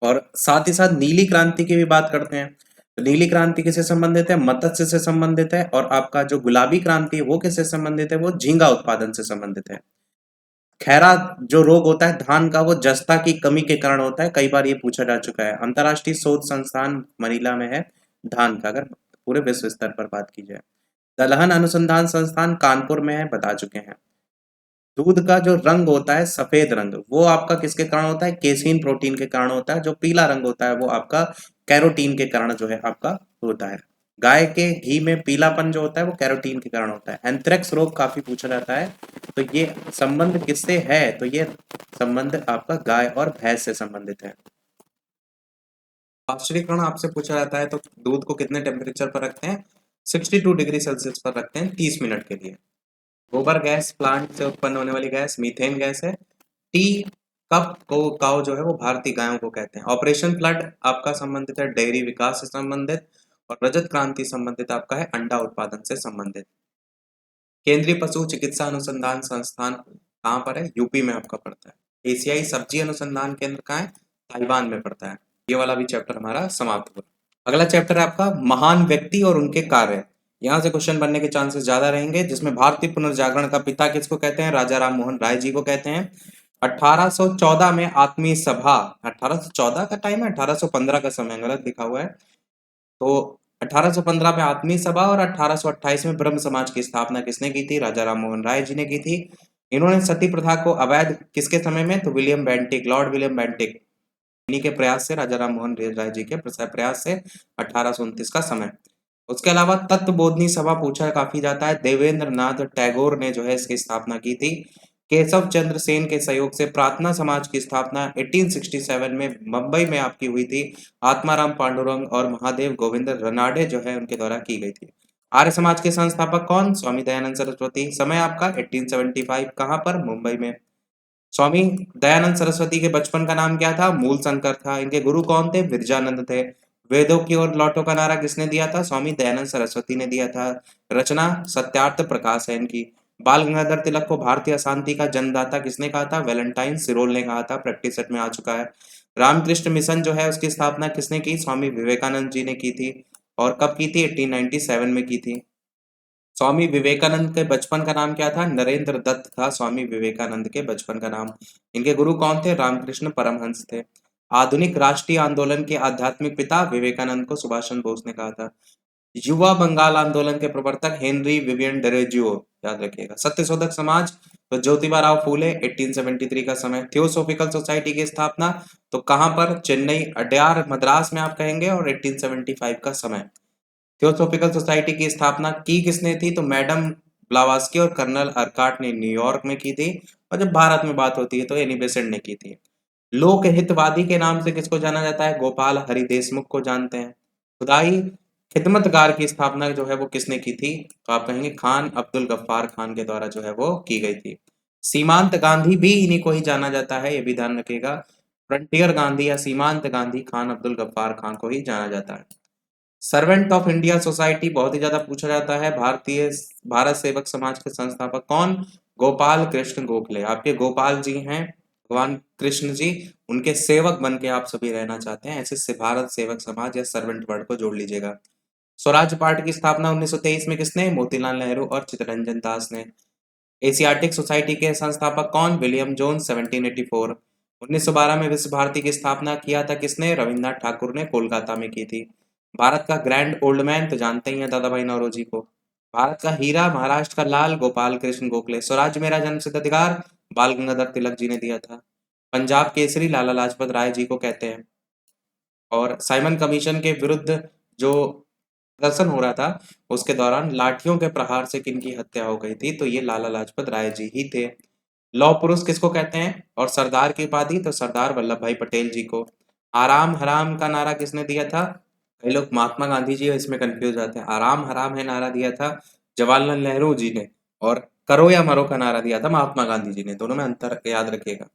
और साथ ही साथ नीली क्रांति की भी बात करते हैं। तो नीली क्रांति किससे संबंधित है? मत्स्य से संबंधित है। और आपका जो गुलाबी क्रांति है वो किससे संबंधित है? वो झींगा उत्पादन से संबंधित है। खैरा जो रोग होता है धान का वो जस्ता की कमी के कारण होता है, कई बार ये पूछा जा चुका है। अंतर्राष्ट्रीय शोध संस्थान मनीला में है धान का, अगर पूरे विश्व स्तर पर बात की जाए। दलहन अनुसंधान संस्थान कानपुर में है, बता चुके हैं। दूध का जो रंग होता है सफेद रंग, वो आपका किसके कारण होता है? केसीन प्रोटीन के कारण होता है। जो पीला रंग होता है वो आपका कैरोटीन के कारण जो है आपका होता है। गाय के घी में पीलापन जो होता है वो कैरोटीन के कारण होता है। एंथ्रेक्स रोग काफी पूछा जाता है, तो ये संबंध किससे है? तो ये संबंध आपका गाय और भैंस से संबंधित है। पाश्चुरीकरण आपसे पूछा जाता है तो दूध को कितने टेम्परेचर पर रखते हैं? 62 डिग्री सेल्सियस पर रखते हैं 30 मिनट के लिए। गोबर गैस प्लांट से उत्पन्न होने वाली गैस मीथेन गैस है। टी कप को काउ जो है वो भारतीय गायों को कहते हैं। ऑपरेशन फ्लड आपका संबंधित है डेयरी विकास से संबंधित, और रजत क्रांति संबंधित आपका है अंडा उत्पादन से संबंधित। केंद्रीय पशु चिकित्सा अनुसंधान संस्थान कहाँ पर है? यूपी में आपका पड़ता है। एशियाई सब्जी अनुसंधान केंद्र कहाँ है? ताइवान में पड़ता है। ये वाला भी चैप्टर हमारा समाप्त हुआ। अगला चैप्टर है आपका महान व्यक्ति और उनके कार्य। यहाँ से क्वेश्चन बनने के चांसेस ज्यादा रहेंगे, जिसमें भारतीय पुनर्जागरण का पिता किसको कहते हैं? राजा राम मोहन राय जी को कहते हैं। 1814 में आत्मीय सभा, 1814 का टाइम है, 1815 का समय गलत लिखा हुआ है। तो 1815 में आत्मीय सभा और 1828 में ब्रह्म समाज की स्थापना किसने की थी? राजा राम मोहन राय जी ने की थी। इन्होंने सती प्रथा को अवैध किसके समय में? तो William Bentinck, Lord William Bentinck, इन्हीं के प्रयास से, राजा राम मोहन राय जी के प्रयास से 1829 का समय। उसके अलावा तत्वबोधनी सभा पूछा काफी जाता है। देवेंद्र नाथ टैगोर ने जो है इसकी स्थापना की थी। केशव चंद्र सेन के सहयोग से प्रार्थना समाज की स्थापना 1867 में मुंबई में आपकी हुई थी। आत्माराम पांडुरंग और महादेव गोविंद रनाडे जो है उनके द्वारा की गई थी। आर्य समाज के संस्थापक कौन? स्वामी दयानंद सरस्वती। समय आपका 1875, कहाँ पर? मुंबई में। स्वामी दयानंद सरस्वती के बचपन का नाम क्या था? मूल शंकर था। इनके गुरु कौन थे? विरजानंद थे। वेदों की ओर लौटो का नारा किसने दिया था? स्वामी दयानंद सरस्वती ने दिया था। रचना सत्यार्थ प्रकाश है इनकी। बाल गंगाधर तिलक को भारतीय अशांति का जन्मदाता किसने कहा था? वैलेंटाइन सिरोल ने कहा था। प्रैक्टिस सेट में आ चुका है। रामकृष्ण मिशन जो है उसकी स्थापना किसने की? स्वामी विवेकानंद जी ने की थी। और कब की थी? 1897 में की थी। स्वामी विवेकानंद के बचपन का नाम क्या था? नरेंद्र दत्त था स्वामी विवेकानंद के बचपन का नाम। इनके गुरु कौन थे? रामकृष्ण परमहंस थे। आधुनिक राष्ट्रीय आंदोलन के आध्यात्मिक पिता विवेकानंद को सुभाष चंद्र बोस ने कहा था। युवा बंगाल आंदोलन के प्रवर्तक हेनरी विवियन डेरेजियो, याद रखिएगा। सत्यशोधक समाज तो ज्योतिबा राव फूले, 1873 का समय। थियोसोफिकल सोसाइटी की स्थापना तो कहां पर? चेन्नई अड्यार मद्रास में आप कहेंगे, और 1875 का समय। थियोसोफिकल सोसाइटी की स्थापना की किसने थी? तो मैडम ब्लावास्की और कर्नल अर्काट ने न्यूयॉर्क में की थी, और जब भारत में बात होती है तो एनी बेसेंट ने की थी। लोकहितवादी के नाम से किसको जाना जाता है? गोपाल हरि देशमुख को जानते हैं। खुदाई खिदमतगार की स्थापना जो है वो किसने की थी? तो आप कहेंगे खान अब्दुल गफ्फार खान के द्वारा जो है वो की गई थी। सीमांत गांधी भी इन्हीं को ही जाना जाता है, ये भी ध्यान रखिएगा। फ्रंटियर गांधी या सीमांत गांधी खान अब्दुल गफ्फार खान को ही जाना जाता है। सर्वेंट ऑफ इंडिया सोसाइटी बहुत ही ज्यादा पूछा जाता है। भारत सेवक समाज के संस्थापक कौन? गोपाल कृष्ण गोखले। आपके गोपाल जी हैं भगवान कृष्ण जी, उनके सेवक बन के आप सभी रहना चाहते हैं, ऐसे से भारत सेवक समाज या सर्वेंट वर्ड को जोड़ लीजिएगा। स्वराज पार्टी की स्थापना 1923 में किसने? मोतीलाल नेहरू और चित्तरंजन दास ने। एशियाटिक सोसाइटी के संस्थापक कौन? William Jones 1784। 1912 में विश्व भारती की स्थापना किया था किसने? रविन्द्रनाथ ठाकुर ने कोलकाता में की थी। भारत का ग्रैंड ओल्ड मैन तो जानते ही हैं दादा भाई नौरोजी को। भारत का हीरा, महाराष्ट्र का लाल, गोपाल कृष्ण गोखले। स्वराज मेरा जन्मसिद्ध अधिकार बाल गंगाधर तिलक जी ने दिया था। पंजाब केसरी लाला लाजपत राय जी को कहते हैं। और साइमन कमीशन के विरुद्ध जो प्रदर्शन हो रहा था उसके दौरान लाठियों के प्रहार से किनकी हत्या हो गई थी? तो ये लाला लाजपत राय जी ही थे। लौह पुरुष किसको कहते हैं? और सरदार की उपाधि तो सरदार वल्लभ भाई पटेल जी को। आराम हराम का नारा किसने दिया था? कई लोग महात्मा गांधी जी इसमें कंफ्यूज जाते हैं। आराम हराम है नारा दिया था जवाहरलाल नेहरू जी ने, और करो या मरो का नारा दिया था महात्मा गांधी जी ने। दोनों में अंतर याद रखिएगा।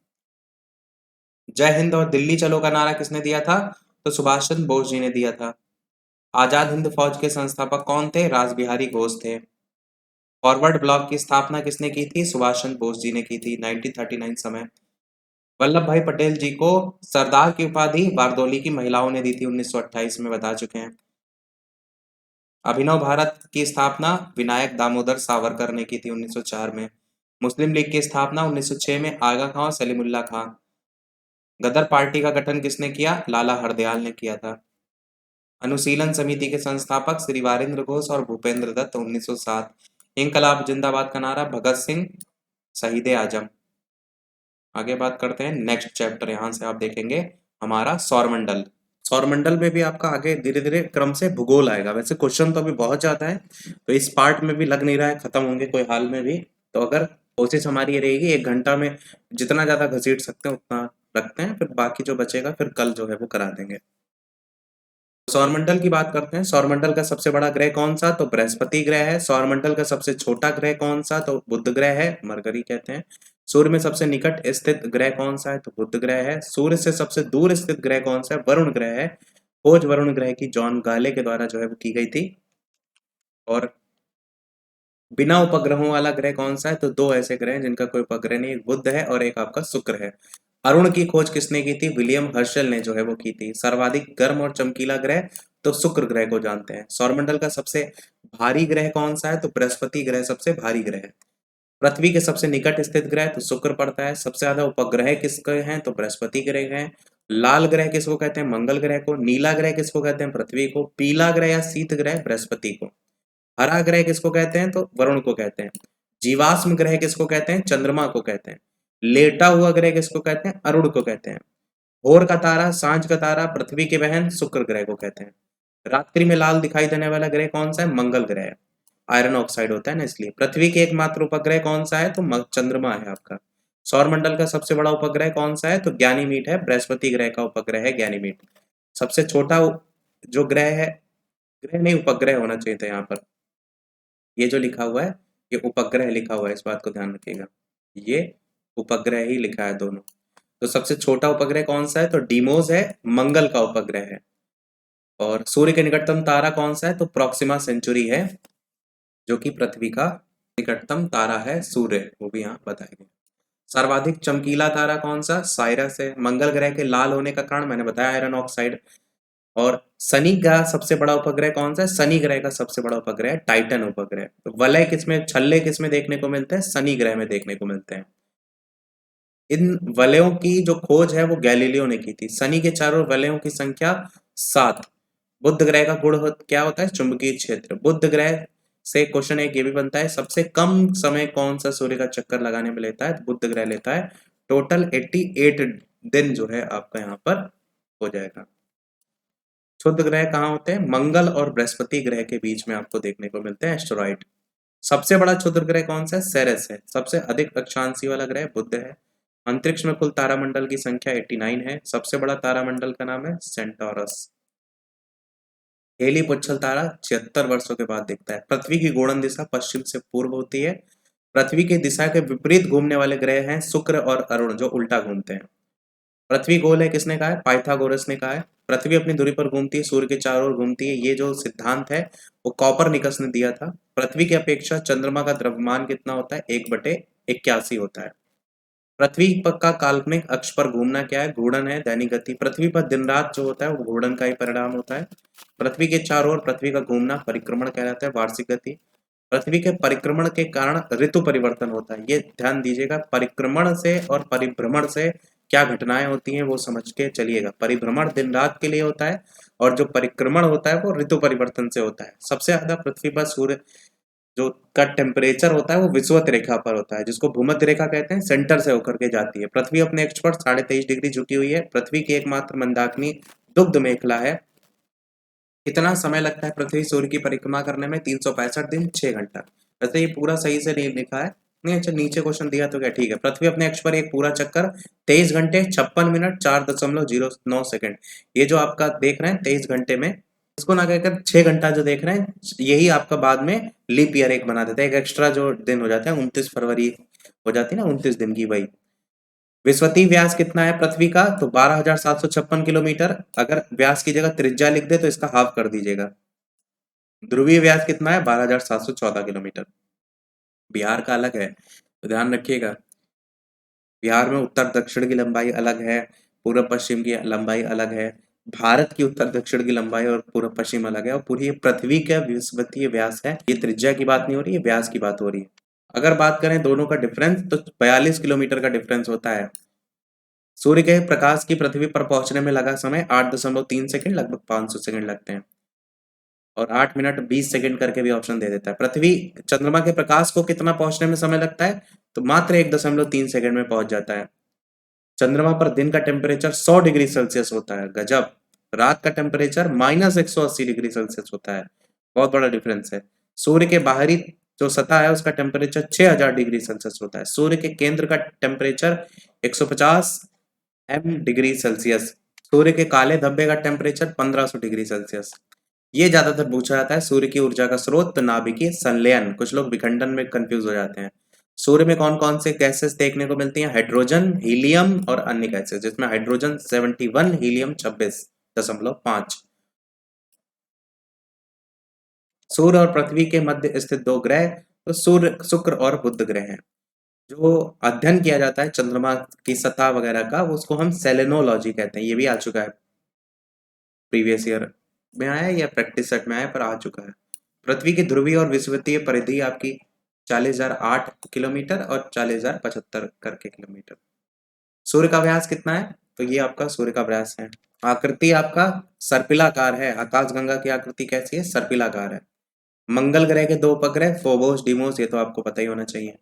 जय हिंद और दिल्ली चलो का नारा किसने दिया था? तो सुभाष चंद्र बोस जी ने दिया था। आजाद हिंद फौज के संस्थापक कौन थे? रासबिहारी घोष थे। फॉरवर्ड ब्लॉक की स्थापना किसने की थी? सुभाष चंद्र बोस जी ने की थी 1939 समय। वल्लभ भाई पटेल जी को सरदार की उपाधि बारदोली की महिलाओं ने दी थी 1928 में, बता चुके हैं। अभिनव भारत की स्थापना विनायक दामोदर सावरकर ने की थी 1904 में। मुस्लिम लीग की स्थापना 1906 में आगा खां और सलीमुल्लाह खां। गदर पार्टी का गठन किसने किया? लाला हरदयाल ने किया था। अनुशीलन समिति के संस्थापक श्री वारिंद्र घोष और भूपेंद्र दत्त 1907। इंकलाब जिंदाबाद का नारा भगत सिंह शहीद आजम। आगे बात करते हैं नेक्स्ट चैप्टर, यहां से आप देखेंगे हमारा सौरमंडल। सौरमंडल में भी आपका आगे धीरे धीरे क्रम से भूगोल आएगा। वैसे क्वेश्चन तो अभी बहुत ज्यादा है, तो इस पार्ट में भी लग नहीं रहा है खत्म होंगे कोई हाल में भी। तो अगर कोशिश हमारी ये रहेगी 1 घंटा में जितना ज्यादा घसीट सकते हैं उतना रखते हैं, फिर बाकी जो बचेगा फिर कल जो है वो करा देंगे। सौरमंडल की बात करते हैं। सौरमंडल का सबसे बड़ा ग्रह कौन सा? तो बृहस्पति ग्रह है। सौरमंडल का सबसे छोटा ग्रह कौन सा? तो बुध ग्रह है, मरकरी कहते हैं। सूर्य में सबसे निकट स्थित ग्रह कौन सा है? तो बुध ग्रह है। सूर्य से सबसे दूर स्थित ग्रह कौन सा है? वरुण ग्रह है। खोज वरुण ग्रह की जॉन गाले के द्वारा जो है वो की गई थी। और बिना उपग्रहों वाला ग्रह कौन सा है? तो 2 ऐसे ग्रह हैं जिनका कोई उपग्रह नहीं, एक बुध है और एक आपका शुक्र है। अरुण की खोज किसने की थी? विलियम हर्शल ने जो है वो की थी। सर्वाधिक गर्म और चमकीला ग्रह तो शुक्र ग्रह को जानते हैं। सौरमंडल का सबसे भारी ग्रह कौन सा है? तो बृहस्पति ग्रह सबसे भारी ग्रह है। पृथ्वी के सबसे निकट स्थित ग्रह तो शुक्र पड़ता है। सबसे ज्यादा उपग्रह किसके हैं? तो बृहस्पति ग्रह हैं। लाल ग्रह किसको कहते हैं? मंगल ग्रह को। नीला ग्रह किसको कहते हैं? पृथ्वी को। पीला ग्रह या शीत ग्रह बृहस्पति को। हरा ग्रह किसको कहते हैं? तो वरुण को कहते हैं। जीवाश्म ग्रह किसको कहते हैं? चंद्रमा को कहते हैं। लेटा हुआ ग्रह किसको कहते हैं? अरुण को कहते हैं। भोर का तारा, सांझ का तारा, पृथ्वी के बहन शुक्र ग्रह को कहते हैं। रात्रि में लाल दिखाई देने वाला ग्रह कौन सा है? मंगल ग्रह है। आयरन ऑक्साइड होता है ना इसलिए। पृथ्वी के एकमात्र उपग्रह कौन सा है? तो चंद्रमा है आपका। सौरमंडल का सबसे बड़ा उपग्रह कौन सा है? तो ज्ञानीमीठ है, बृहस्पति ग्रह का उपग्रह है ज्ञानीमीठ। सबसे छोटा जो ग्रह है, ग्रह नहीं उपग्रह होना चाहिए था यहाँ पर, ये जो लिखा हुआ है ये उपग्रह लिखा हुआ है, इस बात को ध्यान रखिएगा। ये उपग्रह ही लिखा है दोनों। तो सबसे छोटा उपग्रह कौन सा है? तो डीमोस है, मंगल का उपग्रह है। और सूर्य के निकटतम तारा कौन सा है? तो प्रॉक्सिमा सेंचुरी है, जो कि पृथ्वी का निकटतम तारा है सूर्य, वो भी यहाँ बताया गया। सर्वाधिक चमकीला तारा कौन सा? साइरस है। मंगल ग्रह के लाल होने का कारण मैंने बताया आयरन ऑक्साइड। और शनि का सबसे बड़ा उपग्रह कौन सा है? शनि ग्रह का सबसे बड़ा उपग्रह है टाइटन उपग्रह। तो वलय किसमें, छल्ले किसमें देखने को मिलते हैं? शनि ग्रह में देखने को मिलते हैं। इन वलयों की जो खोज है वो गैलीलियो ने की थी। शनि के चारों वलयों की संख्या 7। बुध ग्रह का गुण क्या होता है? चुंबकीय क्षेत्र। बुध ग्रह से क्वेश्चन एक ये भी बनता है, सबसे कम समय कौन सा सूर्य का चक्कर लगाने में लेता है? तो बुध ग्रह लेता है टोटल 88 दिन जो है आपका यहाँ पर हो जाएगा। क्षुद्र ग्रह कहाँ होते हैं? मंगल और बृहस्पति ग्रह के बीच में आपको देखने को मिलते हैं एस्टेरॉइड। सबसे बड़ा क्षुद्र ग्रह कौन सा है? सेरेस है। सबसे अधिक अक्षांशी वाला ग्रह बुध है। अंतरिक्ष में कुल तारामंडल की संख्या 89 है। सबसे बड़ा तारामंडल का नाम है सेंटोरस। हेली पुच्छल तारा 76 वर्षों के बाद दिखता है। पृथ्वी की घूर्णन दिशा पश्चिम से पूर्व होती है। पृथ्वी की दिशा के विपरीत घूमने वाले ग्रह हैं शुक्र और अरुण, जो उल्टा घूमते हैं। पृथ्वी गोल है किसने कहा है? पाइथागोरस ने कहा है। पृथ्वी अपनी धुरी पर घूमती है, सूर्य के चारों ओर घूमती है। ये जो सिद्धांत है वो कॉपरनिकस ने दिया था। पृथ्वी की अपेक्षा चंद्रमा का द्रव्यमान कितना होता है? 1/81 होता है। पृथ्वी का काल्पनिक अक्ष पर घूमना क्या है? घूर्णन है, दैनिक गति। पृथ्वी पर दिन रात जो होता है वो घूर्णन का ही परिणाम होता है। पृथ्वी के चारों ओर पृथ्वी का घूमना परिक्रमण कहलाता है, वार्षिक गति। पृथ्वी के परिक्रमण के कारण ऋतु परिवर्तन होता है। ये ध्यान दीजिएगा, परिक्रमण से और परिभ्रमण से क्या घटनाएं होती हैं वो समझ के चलिएगा। परिभ्रमण दिन रात के लिए होता है और जो परिक्रमण होता है वो ऋतु परिवर्तन से होता है। सबसे ज्यादा पृथ्वी पर सूर्य जो का टेम्परेचर होता है वो विषुवत रेखा पर होता है, जिसको भूमध्य रेखा कहते हैं, सेंटर से होकर के जाती है। पृथ्वी अपने अक्ष पर 23.5 डिग्री झुकी हुई है। पृथ्वी की एकमात्र मंदाकिनी दुग्ध मेखला है। कितना समय लगता है पृथ्वी सूर्य की परिक्रमा करने में? 365 दिन 6 घंटा। वैसे ये पूरा सही से नहीं लिखा है, नहीं अच्छा नीचे क्वेश्चन दिया तो क्या ठीक है। पृथ्वी अपने अक्ष पर एक पूरा चक्कर 23 घंटे 56 मिनट 4.09 सेकंड। ये जो आपका देख रहे हैं 23 घंटे में, इसको ना कहकर 6 घंटा जो देख रहे हैं, यही आपका बाद में लीप ईयर एक बना देता है। एक एक्स्ट्रा जो दिन हो जाता है 29 फरवरी हो जाती है ना, 29 दिन की। वही विश्वतीय व्यास कितना है पृथ्वी का? तो 12,756 किलोमीटर। अगर व्यास की जगह त्रिज्या लिख दे तो इसका हाफ कर दीजिएगा। ध्रुवीय व्यास कितना है? 12,714 किलोमीटर। बिहार का अलग है तो ध्यान रखिएगा। बिहार में उत्तर दक्षिण की लंबाई अलग है, पूर्व पश्चिम की लंबाई अलग है। भारत की उत्तर दक्षिण की लंबाई और पूर्व पश्चिम अलग है। और पूरी पृथ्वी का विश्वतीय व्यास है। ये त्रिज्या की बात नहीं हो रही है, व्यास की बात हो रही है। अगर बात करें दोनों का डिफरेंस तो 42 किलोमीटर का डिफरेंस होता है। सूर्य के प्रकाश की पृथ्वी पर पहुंचने में लगा समय 8.3 सेकंड, लगभग 500 सेकंड लगते हैं। और 8 मिनट 20 सेकंड करके भी ऑप्शन दे देता है। पृथ्वी चंद्रमा के प्रकाश को कितना पहुंचने में समय लगता है? तो मात्र 1.3 सेकंड में पहुंच जाता है। चंद्रमा पर दिन का टेम्परेचर 100 डिग्री सेल्सियस होता है, गजब। रात का टेम्परेचर -180 डिग्री सेल्सियस होता है, बहुत बड़ा डिफरेंस है। सूर्य के बाहरी जो सतह है उसका टेम्परेचर 6000 डिग्री सेल्सियस होता है। सूर्य के केंद्र का टेम्परेचर 150 डिग्री सेल्सियस। सूर्य के काले धब्बे का टेम्परेचर 1500 डिग्री सेल्सियस। ये ज्यादातर पूछा जाता है। सूर्य की ऊर्जा का स्रोत तो नाभिकीय संलयन, कुछ लोग विखंडन में कंफ्यूज हो जाते हैं। सूर्य में कौन कौन से गैसेस देखने को मिलती हैं? हाइड्रोजन, हीलियम और अन्य गैसेस, जिसमें हाइड्रोजन 71, हीलियम 26.5। सूर्य और पृथ्वी के मध्य स्थित दो ग्रह तो सूर्य, शुक्र और बुध ग्रह हैं। जो अध्ययन किया जाता है चंद्रमा की सतह वगैरह का, उसको हम सेलेनोलॉजी कहते हैं। ये भी आ चुका है, प्रीवियस ईयर में आया है या प्रैक्टिस सेट में आया, पर आ चुका है। पृथ्वी की ध्रुवीय और विषुवतीय परिधि आपकी 40,008 किलोमीटर और 40,075 करके किलोमीटर। सूर्य का व्यास कितना है? तो ये आपका सूर्य का व्यास है। आकृति आपका सर्पिलाकार है। आकाशगंगा की आकृति कैसी है? सर्पिलाकार है। मंगल ग्रह के दो उपग्रह फोबोस, डिमोस, ये तो आपको पता ही होना चाहिए।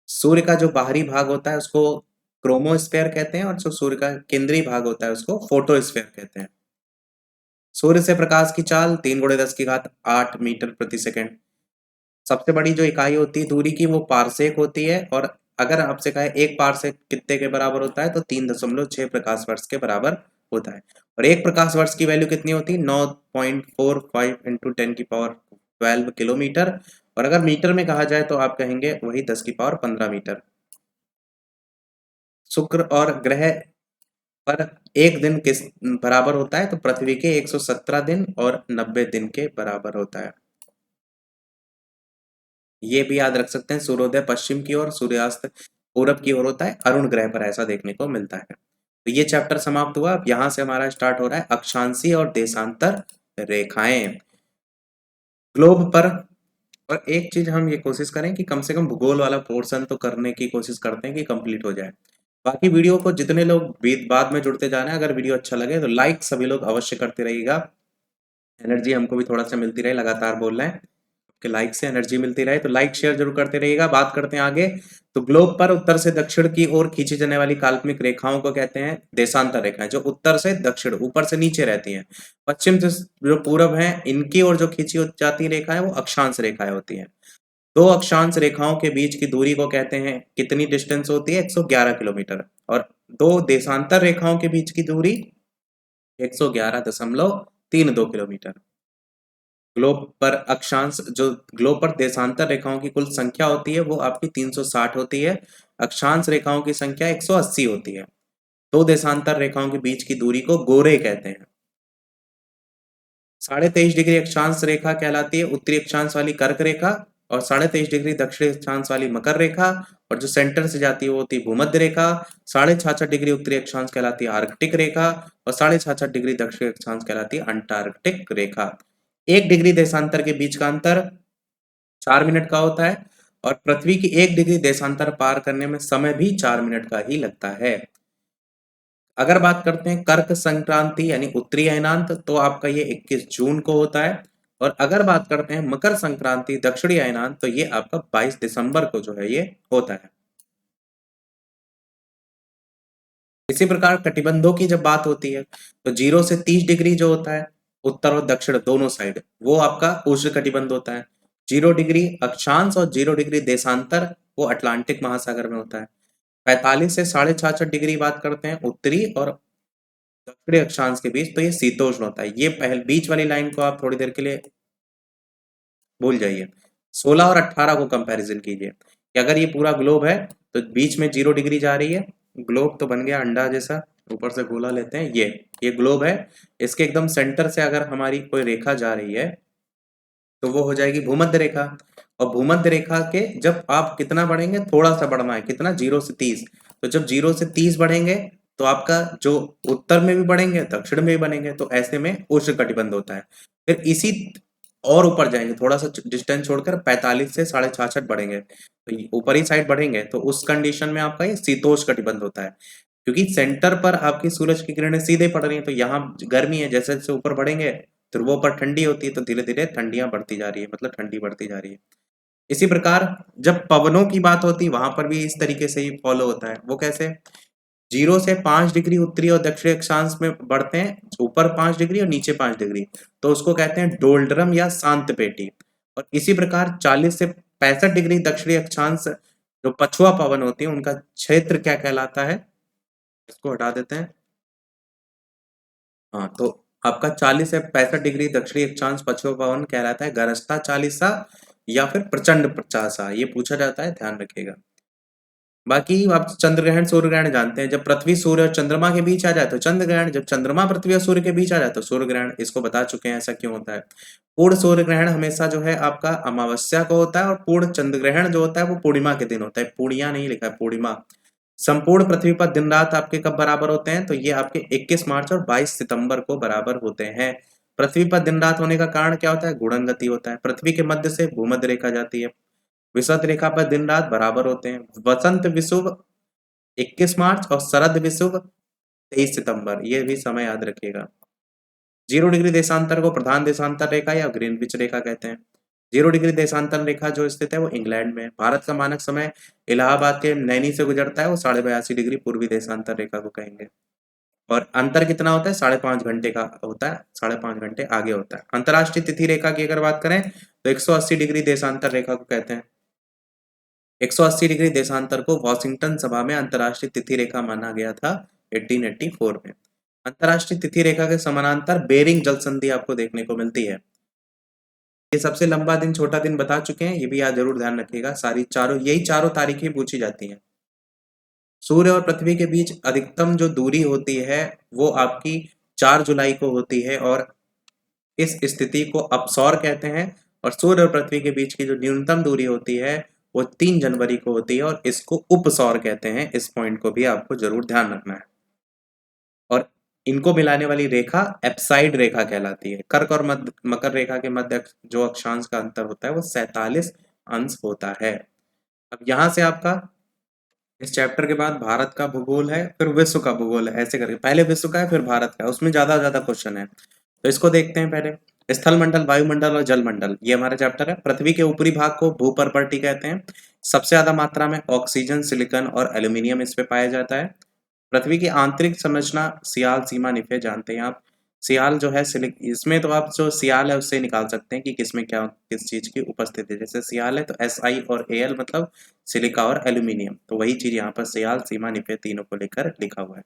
सूर्य का जो बाहरी भाग होता है उसको क्रोमोस्फेयर कहते हैं और जो सूर्य का केंद्रीय भाग होता है उसको फोटोस्फेयर कहते हैं। सूर्य से प्रकाश की चाल 3 × 10⁸ मीटर प्रति सेकंड। सबसे बड़ी जो इकाई होती है दूरी की वो पारसेक होती है। और अगर आपसे कहे एक पारसेक कितने के बराबर होता है तो 3.6 प्रकाश वर्ष के बराबर होता है। और एक प्रकाश वर्ष की वैल्यू कितनी होती है? 9.45 × 10⁻12 किलोमीटर। और अगर मीटर में कहा जाए तो आप कहेंगे वही 10⁻15 मीटर। शुक्र और ग्रह पर एक दिन किस बराबर होता है? तो पृथ्वी के 117 दिन और 90 दिन के बराबर होता है। ये भी याद रख सकते हैं, सूर्योदय पश्चिम की ओर, सूर्यास्त पूरब की ओर होता है। अरुण ग्रह पर ऐसा देखने को मिलता है। तो ये चैप्टर समाप्त हुआ। अब यहाँ से हमारा स्टार्ट हो रहा है अक्षांशीय और देशांतर रेखाएं ग्लोब पर। और एक चीज हम ये कोशिश करें कि कम से कम भूगोल वाला पोर्शन तो करने की कोशिश करते हैं कि कंप्लीट हो जाए। बाकी वीडियो को जितने लोग बाद में जुड़ते जा रहे हैं, अगर वीडियो अच्छा लगे तो लाइक सभी लोग अवश्य करते रहिएगा। एनर्जी हमको भी थोड़ा सा मिलती रहे, लगातार बोल रहे हैं, आपके लाइक से एनर्जी मिलती रहे, तो लाइक शेयर जरूर करते रहिएगा। बात करते हैं आगे। तो ग्लोब पर उत्तर से दक्षिण की ओर खींची जाने वाली काल्पनिक रेखाओं को कहते हैं देशांतर रेखाएं, जो उत्तर से दक्षिण ऊपर से नीचे रहती हैं। पश्चिम से जो पूरब है इनकी ओर जो खींची जाती रेखाएं वो अक्षांश रेखाएं होती हैं। दो अक्षांश रेखाओं के बीच की दूरी को कहते हैं, कितनी डिस्टेंस होती है? 111 किलोमीटर। और दो देशांतर रेखाओं के बीच की दूरी 111.32 किलोमीटर। ग्लोब पर देशांतर रेखाओं की कुल संख्या होती है वो आपकी 360 होती है। अक्षांश रेखाओं की संख्या 180 होती है। दो देशांतर रेखाओं के बीच की दूरी को गोरे कहते हैं। 23.5 डिग्री अक्षांश रेखा कहलाती है उत्तरी अक्षांश वाली कर्क रेखा, और 23.5 डिग्री दक्षिणी अक्षांश वाली मकर रेखा, और जो सेंटर से जाती है वो होती है भूमध्य रेखा। 66.5 डिग्री उत्तरी अक्षांश कहलाती है आर्कटिक रेखा, और 66.5 डिग्री दक्षिणी अक्षांश कहलाती है अंटार्कटिक रेखा। 1 डिग्री देशांतर के बीच का अंतर 4 मिनट का होता है, और पृथ्वी की 1 डिग्री देशांतर पार करने में समय भी 4 मिनट का ही लगता है। अगर बात करते हैं कर्क संक्रांति यानी उत्तरी अयनांत, तो आपका ये 21 जून को होता है। और अगर बात करते हैं मकर संक्रांति दक्षिणी अयनांत, तो ये आपका 22 दिसंबर को जो है ये होता है। इसी प्रकार कटिबंधों की जब बात होती है तो 0 से 30 डिग्री जो होता है उत्तर और दक्षिण दोनों साइड, वो आपका उष्ण कटिबंध होता है। 0 डिग्री अक्षांश और 0 डिग्री देशांतर वो अटलांटिक महासागर में होता है। 45 से 66.5 डिग्री बात करते हैं उत्तरी और दक्षिणी अक्षांश के बीच, तो ये शीतोष्ण होता है। ये पहले बीच वाली लाइन को आप थोड़ी देर के लिए भूल जाइए। 16 और 18 को कंपैरिजन कीजिए कि अगर ये पूरा ग्लोब है तो बीच में 0 डिग्री जा रही है। ग्लोब तो बन गया अंडा जैसा, ऊपर से गोला लेते हैं, ये ग्लोब है। इसके एकदम सेंटर से अगर हमारी कोई रेखा जा रही है तो वो हो जाएगी भूमध्य रेखा। और भूमध्य रेखा के जब आप कितना बढ़ेंगे, थोड़ा सा बढ़ना है, कितना? 0 से 30। तो जब 0 से 30 बढ़ेंगे तो आपका जो उत्तर में भी बढ़ेंगे दक्षिण में भी बढ़ेंगे, तो ऐसे में उष्ण कटिबंध होता है। फिर इसी और ऊपर जाएंगे, थोड़ा सा डिस्टेंस छोड़कर 45 से 66.5 बढ़ेंगे, तो ऊपरी साइड बढ़ेंगे, तो उस कंडीशन में आपका ये शीतोष्ण कटिबंध होता है। क्योंकि सेंटर पर आपकी सूरज की किरणें सीधे पड़ रही है, तो यहाँ गर्मी है, जैसे जैसे ऊपर बढ़ेंगे ध्रुवों पर ठंडी होती है, तो धीरे धीरे ठंडियां बढ़ती जा रही है, मतलब ठंडी बढ़ती जा रही है। इसी प्रकार जब पवनों की बात होती है वहां पर भी इस तरीके से ही फॉलो होता है। वो कैसे? 0 से 5 डिग्री उत्तरी और दक्षिणी अक्षांश में बढ़ते हैं, ऊपर 5 डिग्री और नीचे 5 डिग्री, तो उसको कहते हैं डोल्ड्रम या शांत पेटी। और इसी प्रकार 40 से 65 डिग्री दक्षिणी अक्षांश जो पछुआ पवन होती है उनका क्षेत्र क्या कहलाता है? इसको हटा देते हैं। हाँ, तो आपका 40 से 65 डिग्री दक्षिणी अक्षांश पछुआ पवन कहलाता है गरजता चालीसा या फिर प्रचंड पचासा, ये पूछा जाता है, ध्यान रखिएगा। बाकी आप चंद्र ग्रहण सूर्य ग्रहण जानते हैं, जब पृथ्वी सूर्य और चंद्रमा के बीच आ जाए तो चंद्र ग्रहण, जब चंद्रमा पृथ्वी और सूर्य के बीच आ जाए तो सूर्य ग्रहण। इसको बता चुके हैं ऐसा क्यों होता है। पूर्ण सूर्य ग्रहण हमेशा जो है आपका अमावस्या को होता है, और पूर्ण चंद्र ग्रहण जो होता है वो पूर्णिमा के दिन होता है। पूर्णिया नहीं लिखा है, पूर्णिमा। संपूर्ण पृथ्वी पर दिन रात आपके कब बराबर होते हैं? तो ये आपके 21 मार्च और 22 सितंबर को बराबर होते हैं। पृथ्वी पर दिन रात होने का कारण क्या होता है? घूर्णन गति होता है। पृथ्वी के मध्य से भूमध्य रेखा जाती है। विषुवत रेखा पर दिन रात बराबर होते हैं। वसंत विषुव 21 मार्च और शरद विषुव 23 सितंबर, ये भी समय याद रखिएगा। 0 डिग्री देशांतर को प्रधान देशांतर रेखा या ग्रीनविच रेखा कहते हैं। 0 डिग्री देशांतर रेखा जो स्थित है वो इंग्लैंड में है। भारत का मानक समय इलाहाबाद के नैनी से गुजरता है, वो 82.5 डिग्री पूर्वी देशांतर रेखा को कहेंगे। और अंतर कितना होता है? 5.5 घंटे का होता है, 5.5 घंटे आगे होता है। अंतर्राष्ट्रीय तिथि रेखा की अगर बात करें तो 180 डिग्री देशांतर रेखा को कहते हैं। 180 डिग्री देशांतर को वॉशिंगटन सभा में अंतर्राष्ट्रीय तिथि रेखा माना गया था 1884 में। अंतर्राष्ट्रीय तिथि रेखा के समानांतर बेरिंग जल संधि आपको देखने को मिलती है। ये सबसे लंबा दिन छोटा दिन बता चुके हैं, ये भी याद जरूर ध्यान रखिएगा। यही चारों तारीखें पूछी जाती हैं। सूर्य और पृथ्वी के बीच अधिकतम जो दूरी होती है वो आपकी 4 जुलाई को होती है, और इस स्थिति को अपसौर कहते हैं। और सूर्य और पृथ्वी के बीच की जो न्यूनतम दूरी होती है वो 3 जनवरी को होती है, और इसको उपसौर कहते हैं। इस पॉइंट को भी आपको जरूर ध्यान रखना है। और इनको मिलाने वाली रेखा एप्साइड रेखा कहलाती है। कर्क और मकर रेखा के मध्य जो अक्षांश का अंतर होता है वो 47 अंश होता है। अब यहाँ से आपका इस चैप्टर के बाद भारत का भूगोल है, फिर विश्व का भूगोल है, ऐसे करके पहले विश्व का है फिर भारत का है, उसमें ज्यादा क्वेश्चन है। तो इसको देखते हैं पहले। स्थल मंडल, वायुमंडल और जलमंडल, ये हमारा चैप्टर है। पृथ्वी के ऊपरी भाग को भूपर्पटी कहते हैं। सबसे ज्यादा मात्रा में ऑक्सीजन, सिलिकॉन और एल्यूमिनियम इस पे पाया जाता है। पृथ्वी की आंतरिक संरचना सियाल, सीमा, निफे जानते हैं आप। सियाल जो है इसमें तो आप जो सियाल है उससे निकाल सकते हैं कि किसमें क्या किस चीज की उपस्थिति है। जैसे सियाल है तो SI और AL मतलब सिलिका और एल्यूमिनियम, तो वही चीज यहाँ पर सियाल, सीमा, निफे तीनों को लेकर लिखा हुआ है।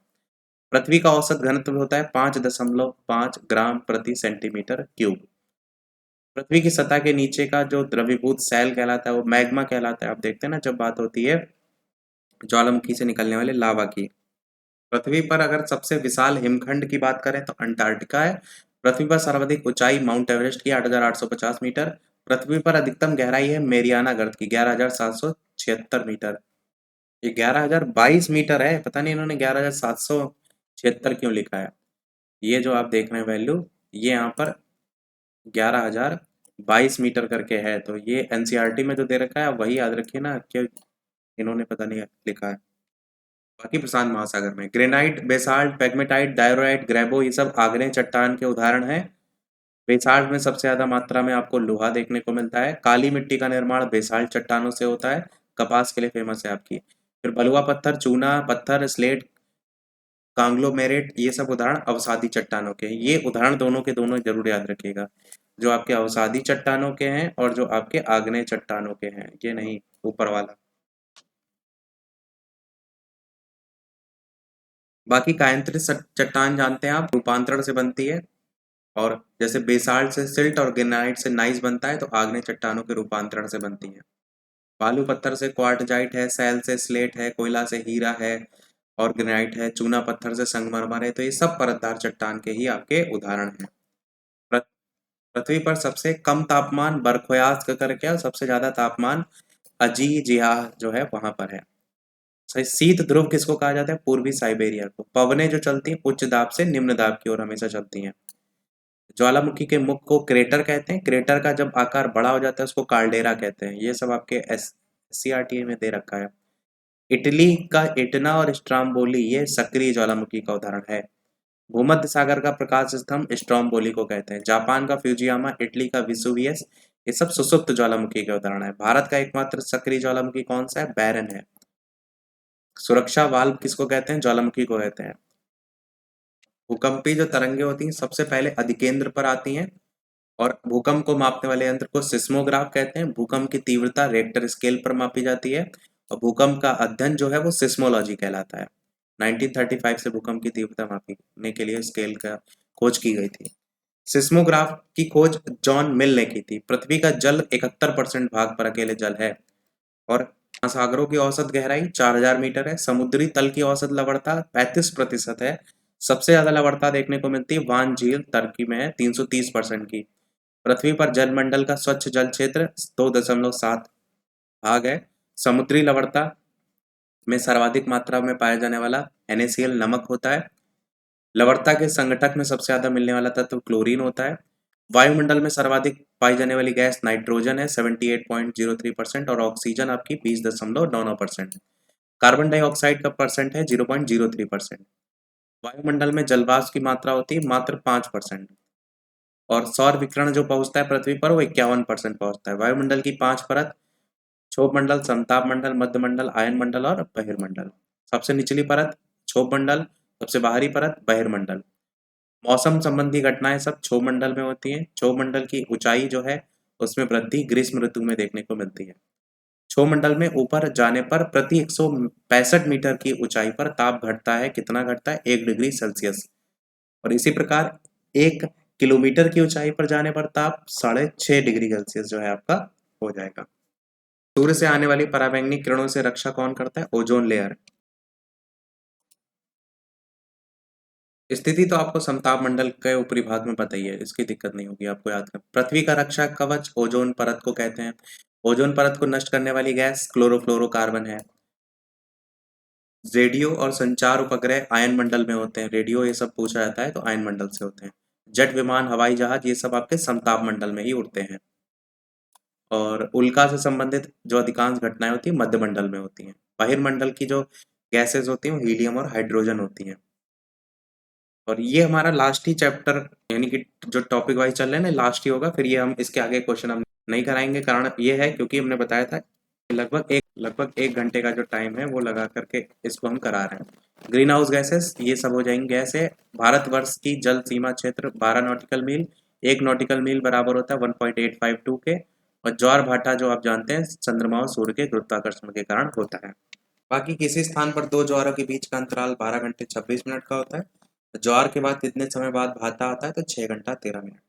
पृथ्वी का औसत घनत्व होता है 5.5 ग्राम प्रति सेंटीमीटर क्यूब। पृथ्वी की सतह के नीचे का जो द्रवीभूत सैल कहलाता है वो मैग्मा कहलाता है। आप देखते हैं ना जब बात होती है ज्वालामुखी से निकलने वाले लावा की। पृथ्वी पर अगर सबसे विशाल हिमखंड की बात करें तो अंटार्कटिका है। पृथ्वी पर सर्वाधिक ऊंचाई माउंट एवरेस्ट की 8,850 मीटर। पृथ्वी पर अधिकतम गहराई है मेरियाना गर्त की 11,776 मीटर। ये 11,022 मीटर है, पता नहीं इन्होंने 11,776 क्यों लिखा है। ये जो आप देख रहे हैं वैल्यू, ये यहाँ पर 11,022 मीटर करके है, तो ये NCERT में जो दे रखा है वही याद रखिए ना, कि इन्होंने पता नहीं लिखा है। बाकी प्रशांत महासागर में ग्रेनाइट, बेसाल्ट, पेग्मेटाइट, डायरोराइट, ग्रेबो ये सब आग्नेय चट्टान के उदाहरण हैं। बेसाल्ट में सबसे ज्यादा मात्रा में आपको लोहा देखने को मिलता है। काली मिट्टी का निर्माण बेसाल्ट चट्टानों से होता है। कपास के लिए फेमस है आपकी। फिर बलुआ पत्थर, चूना पत्थर, स्लेट, कांग्लोमेरेट ये सब उदाहरण अवसादी चट्टानों के हैं। ये उदाहरण दोनों के दोनों जरूर याद रखिएगा, जो आपके अवसादी चट्टानों के हैं और जो आपके आग्नेय चट्टानों के हैं, ये नहीं ऊपर वाला। बाकी कायांतरित चट्टान जानते हैं आप, रूपांतरण से बनती है। और जैसे बेसाल्ट से सिल्ट और ग्रेनाइट से नाइस बनता है, तो आग्नेय चट्टानों के रूपांतरण से बनती है। बालू पत्थर से क्वार्टजाइट है, सैल से स्लेट है, कोयला से हीरा है और ग्रेनाइट है, चूना पत्थर से संगमरमर है। तो ये सब परतदार चट्टान के ही आपके उदाहरण हैं। पृ- पृथ्वी पर सबसे कम तापमान बरखोयास्क करके और सबसे ज्यादा तापमान अजीजिया जो है वहां पर है। सही, शीत ध्रुव किसको कहा जाता है? पूर्वी साइबेरिया को। पवनें जो चलती हैं उच्च दाब से निम्न दाब की ओर हमेशा चलती हैं। ज्वालामुखी के मुख को क्रेटर कहते हैं। क्रेटर का जब आकार बड़ा हो जाता है उसको कार्डेरा कहते हैं। ये सब आपके SCRT में दे रखा है। इटली का इटना और स्ट्राम्बोली ये सक्रिय ज्वालामुखी का उदाहरण है। भूमध्य सागर का प्रकाश स्तंभ स्ट्रोम्बोली को कहते हैं। जापान का फ्यूजियामा, इटली का विसुवियस ये सब सुसुप्त ज्वालामुखी के उदाहरण है। भारत का एकमात्र सक्रिय ज्वालामुखी कौन सा है? बैरन है। सुरक्षा वाल्व किसको कहते हैं? ज्वालामुखी को कहते हैं। भूकंपी जो तरंगे होती हैं सबसे पहले अधिकेंद्र पर आती हैं और भूकंप को मापने वाले यंत्र को सिस्मोग्राफ कहते हैं। भूकंप की तीव्रता रेक्टर स्केल पर मापी जाती है और भूकंप का अध्ययन जो है वो सिस्मोलॉजी कहलाता है। 1935 से भूकंप की तीव्रता मापने के लिए स्केल का खोज की गई थी। सिस्मोग्राफ की खोज जॉन मिल ने की थी। पृथ्वी का जल 71% भाग पर अकेले जल है और महासागरों की औसत गहराई 4,000 मीटर है। समुद्री तल की औसत लवणता 35% है। सबसे ज्यादा लवणता देखने को मिलती है वान झील तुर्की में है 330% की। पृथ्वी पर जलमंडल का स्वच्छ जल क्षेत्र 2.7 भाग है। समुद्री लवणता में सर्वाधिक मात्रा में पाया जाने वाला NaCl नमक होता है। लवणता के संगठक में सबसे ज्यादा मिलने वाला तत्व क्लोरीन होता है। वायुमंडल में सर्वाधिक पाई जाने वाली गैस नाइट्रोजन है 78.03% और ऑक्सीजन आपकी 20.99%। कार्बन डाइऑक्साइड का परसेंट है 0.03%। वायुमंडल में जलवाष्प की मात्रा होती है मात्र 5%। और सौर विकिरण जो पहुंचता है पृथ्वी पर वो 51% पहुंचता है। वायुमंडल की 5 परत, क्षोभ मंडल, समताप मंडल, मध्य मंडल, आयन मंडल और बहिर्मंडल। सबसे निचली परत क्षोभ मंडल, सबसे बाहरी परत बहिर्मंडल। मौसम संबंधी घटनाएं सब क्षोभ मंडल में होती हैं। क्षोभ मंडल की ऊंचाई जो है उसमें वृद्धि ग्रीष्म ऋतु में देखने को मिलती है। क्षोभ मंडल में ऊपर जाने पर प्रति 165 मीटर की ऊंचाई पर ताप घटता है। कितना घटता है? 1 डिग्री सेल्सियस। और इसी प्रकार 1 किलोमीटर की ऊंचाई पर जाने पर ताप 6.5 डिग्री सेल्सियस जो है आपका हो जाएगा। सूर्य से आने वाली पराबैंगनी किरणों से रक्षा कौन करता है? Ozone layer. स्थिति तो आपको समताप मंडल के ऊपरी भाग में पता ही है, इसकी दिक्कत नहीं होगी आपको याद कर। पृथ्वी का रक्षा कवच ओजोन परत को कहते हैं। ओजोन परत को नष्ट करने वाली गैस क्लोरोफ्लोरोकार्बन है। रेडियो और संचार उपग्रह आयन मंडल में होते हैं। रेडियो ये सब पूछा जाता है तो आयन मंडल से होते हैं। जेट विमान, हवाई जहाज ये सब आपके समताप मंडल में ही उड़ते हैं। और उल्का से संबंधित जो अधिकांश घटनाएं होती है मध्य मंडल में होती हैं। बहिर्मंडल की जो गैसेस होती हैं वो हीलियम और हाइड्रोजन होती हैं। और ये हमारा लास्ट ही चैप्टर, यानी कि जो टॉपिक वाइज चल रहे हैं ना लास्ट ही होगा। फिर ये हम इसके आगे क्वेश्चन हम नहीं कराएंगे। कारण ये है क्योंकि हमने बताया था कि लगभग लगभग 1 घंटे का जो टाइम है वो लगा करके इसको हम करा रहे हैं। ग्रीन हाउस गैसेस ये सब हो जाएंगी गैस है। भारतवर्ष की जल सीमा क्षेत्र 12 नॉटिकल मील, 1 नॉटिकल मील बराबर होता है 1.852 के। और ज्वार भाटा जो आप जानते हैं चंद्रमा और सूर्य के गुरुत्वाकर्षण के कारण होता है। बाकी किसी स्थान पर दो ज्वारों के बीच का अंतराल 12 घंटे 26 मिनट का होता है। ज्वार के बाद कितने समय बाद भाटा आता है तो 6 घंटा 13 मिनट।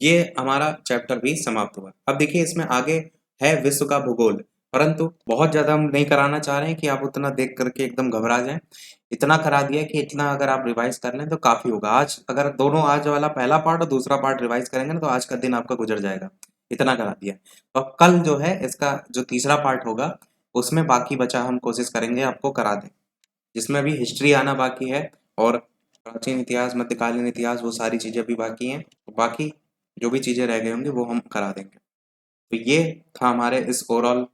ये हमारा चैप्टर भी समाप्त हुआ। अब देखिए इसमें आगे है विश्व का भूगोल, परंतु बहुत ज़्यादा हम नहीं कराना चाह रहे हैं कि आप उतना देख करके एकदम घबरा जाएं। इतना करा दिया कि इतना अगर आप रिवाइज कर लें तो काफ़ी होगा। आज अगर दोनों आज वाला पहला पार्ट और दूसरा पार्ट रिवाइज करेंगे ना तो आज का दिन आपका गुजर जाएगा। इतना करा दिया। तो अब कल जो है इसका जो तीसरा पार्ट होगा उसमें बाकी बचा हम कोशिश करेंगे आपको करा दें, जिसमें अभी हिस्ट्री आना बाकी है और प्राचीन इतिहास मध्यकालीन इतिहास वो सारी चीज़ें अभी बाकी हैं। तो बाकी जो भी चीज़ें रह गई होंगी वो हम करा देंगे। तो ये था हमारे इस ओवरऑल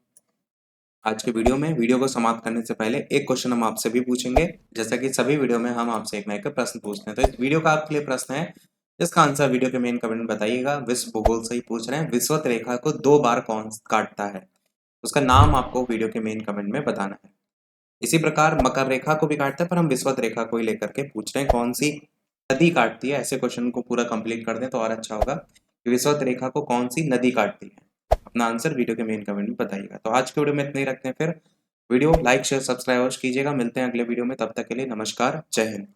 आज के वीडियो में। वीडियो को समाप्त करने से पहले एक क्वेश्चन हम आपसे भी पूछेंगे, जैसा कि सभी वीडियो में हम आपसे एक ना एक प्रश्न पूछते हैं। तो इस वीडियो का आपके लिए प्रश्न है, इसका आंसर वीडियो के मेन कमेंट में बताइएगा। विश्व भूगोल से ही पूछ रहे हैं, विषुवत रेखा को 2 बार कौन काटता है? उसका नाम आपको वीडियो के मेन कमेंट में बताना है। इसी प्रकार मकर रेखा को भी काटता है, पर हम विषुवत रेखा को ही लेकर के पूछ रहे हैं कौन सी नदी काटती है। ऐसे क्वेश्चन को पूरा कंप्लीट कर दें तो और अच्छा होगा कि विषुवत रेखा को कौन सी नदी काटती है। अपना आंसर वीडियो के मेन कमेंट में बताइएगा। तो आज के वीडियो में इतना ही रखते हैं। फिर वीडियो लाइक शेयर सब्सक्राइब कीजिएगा। मिलते हैं अगले वीडियो में, तब तक के लिए नमस्कार, जय हिंद।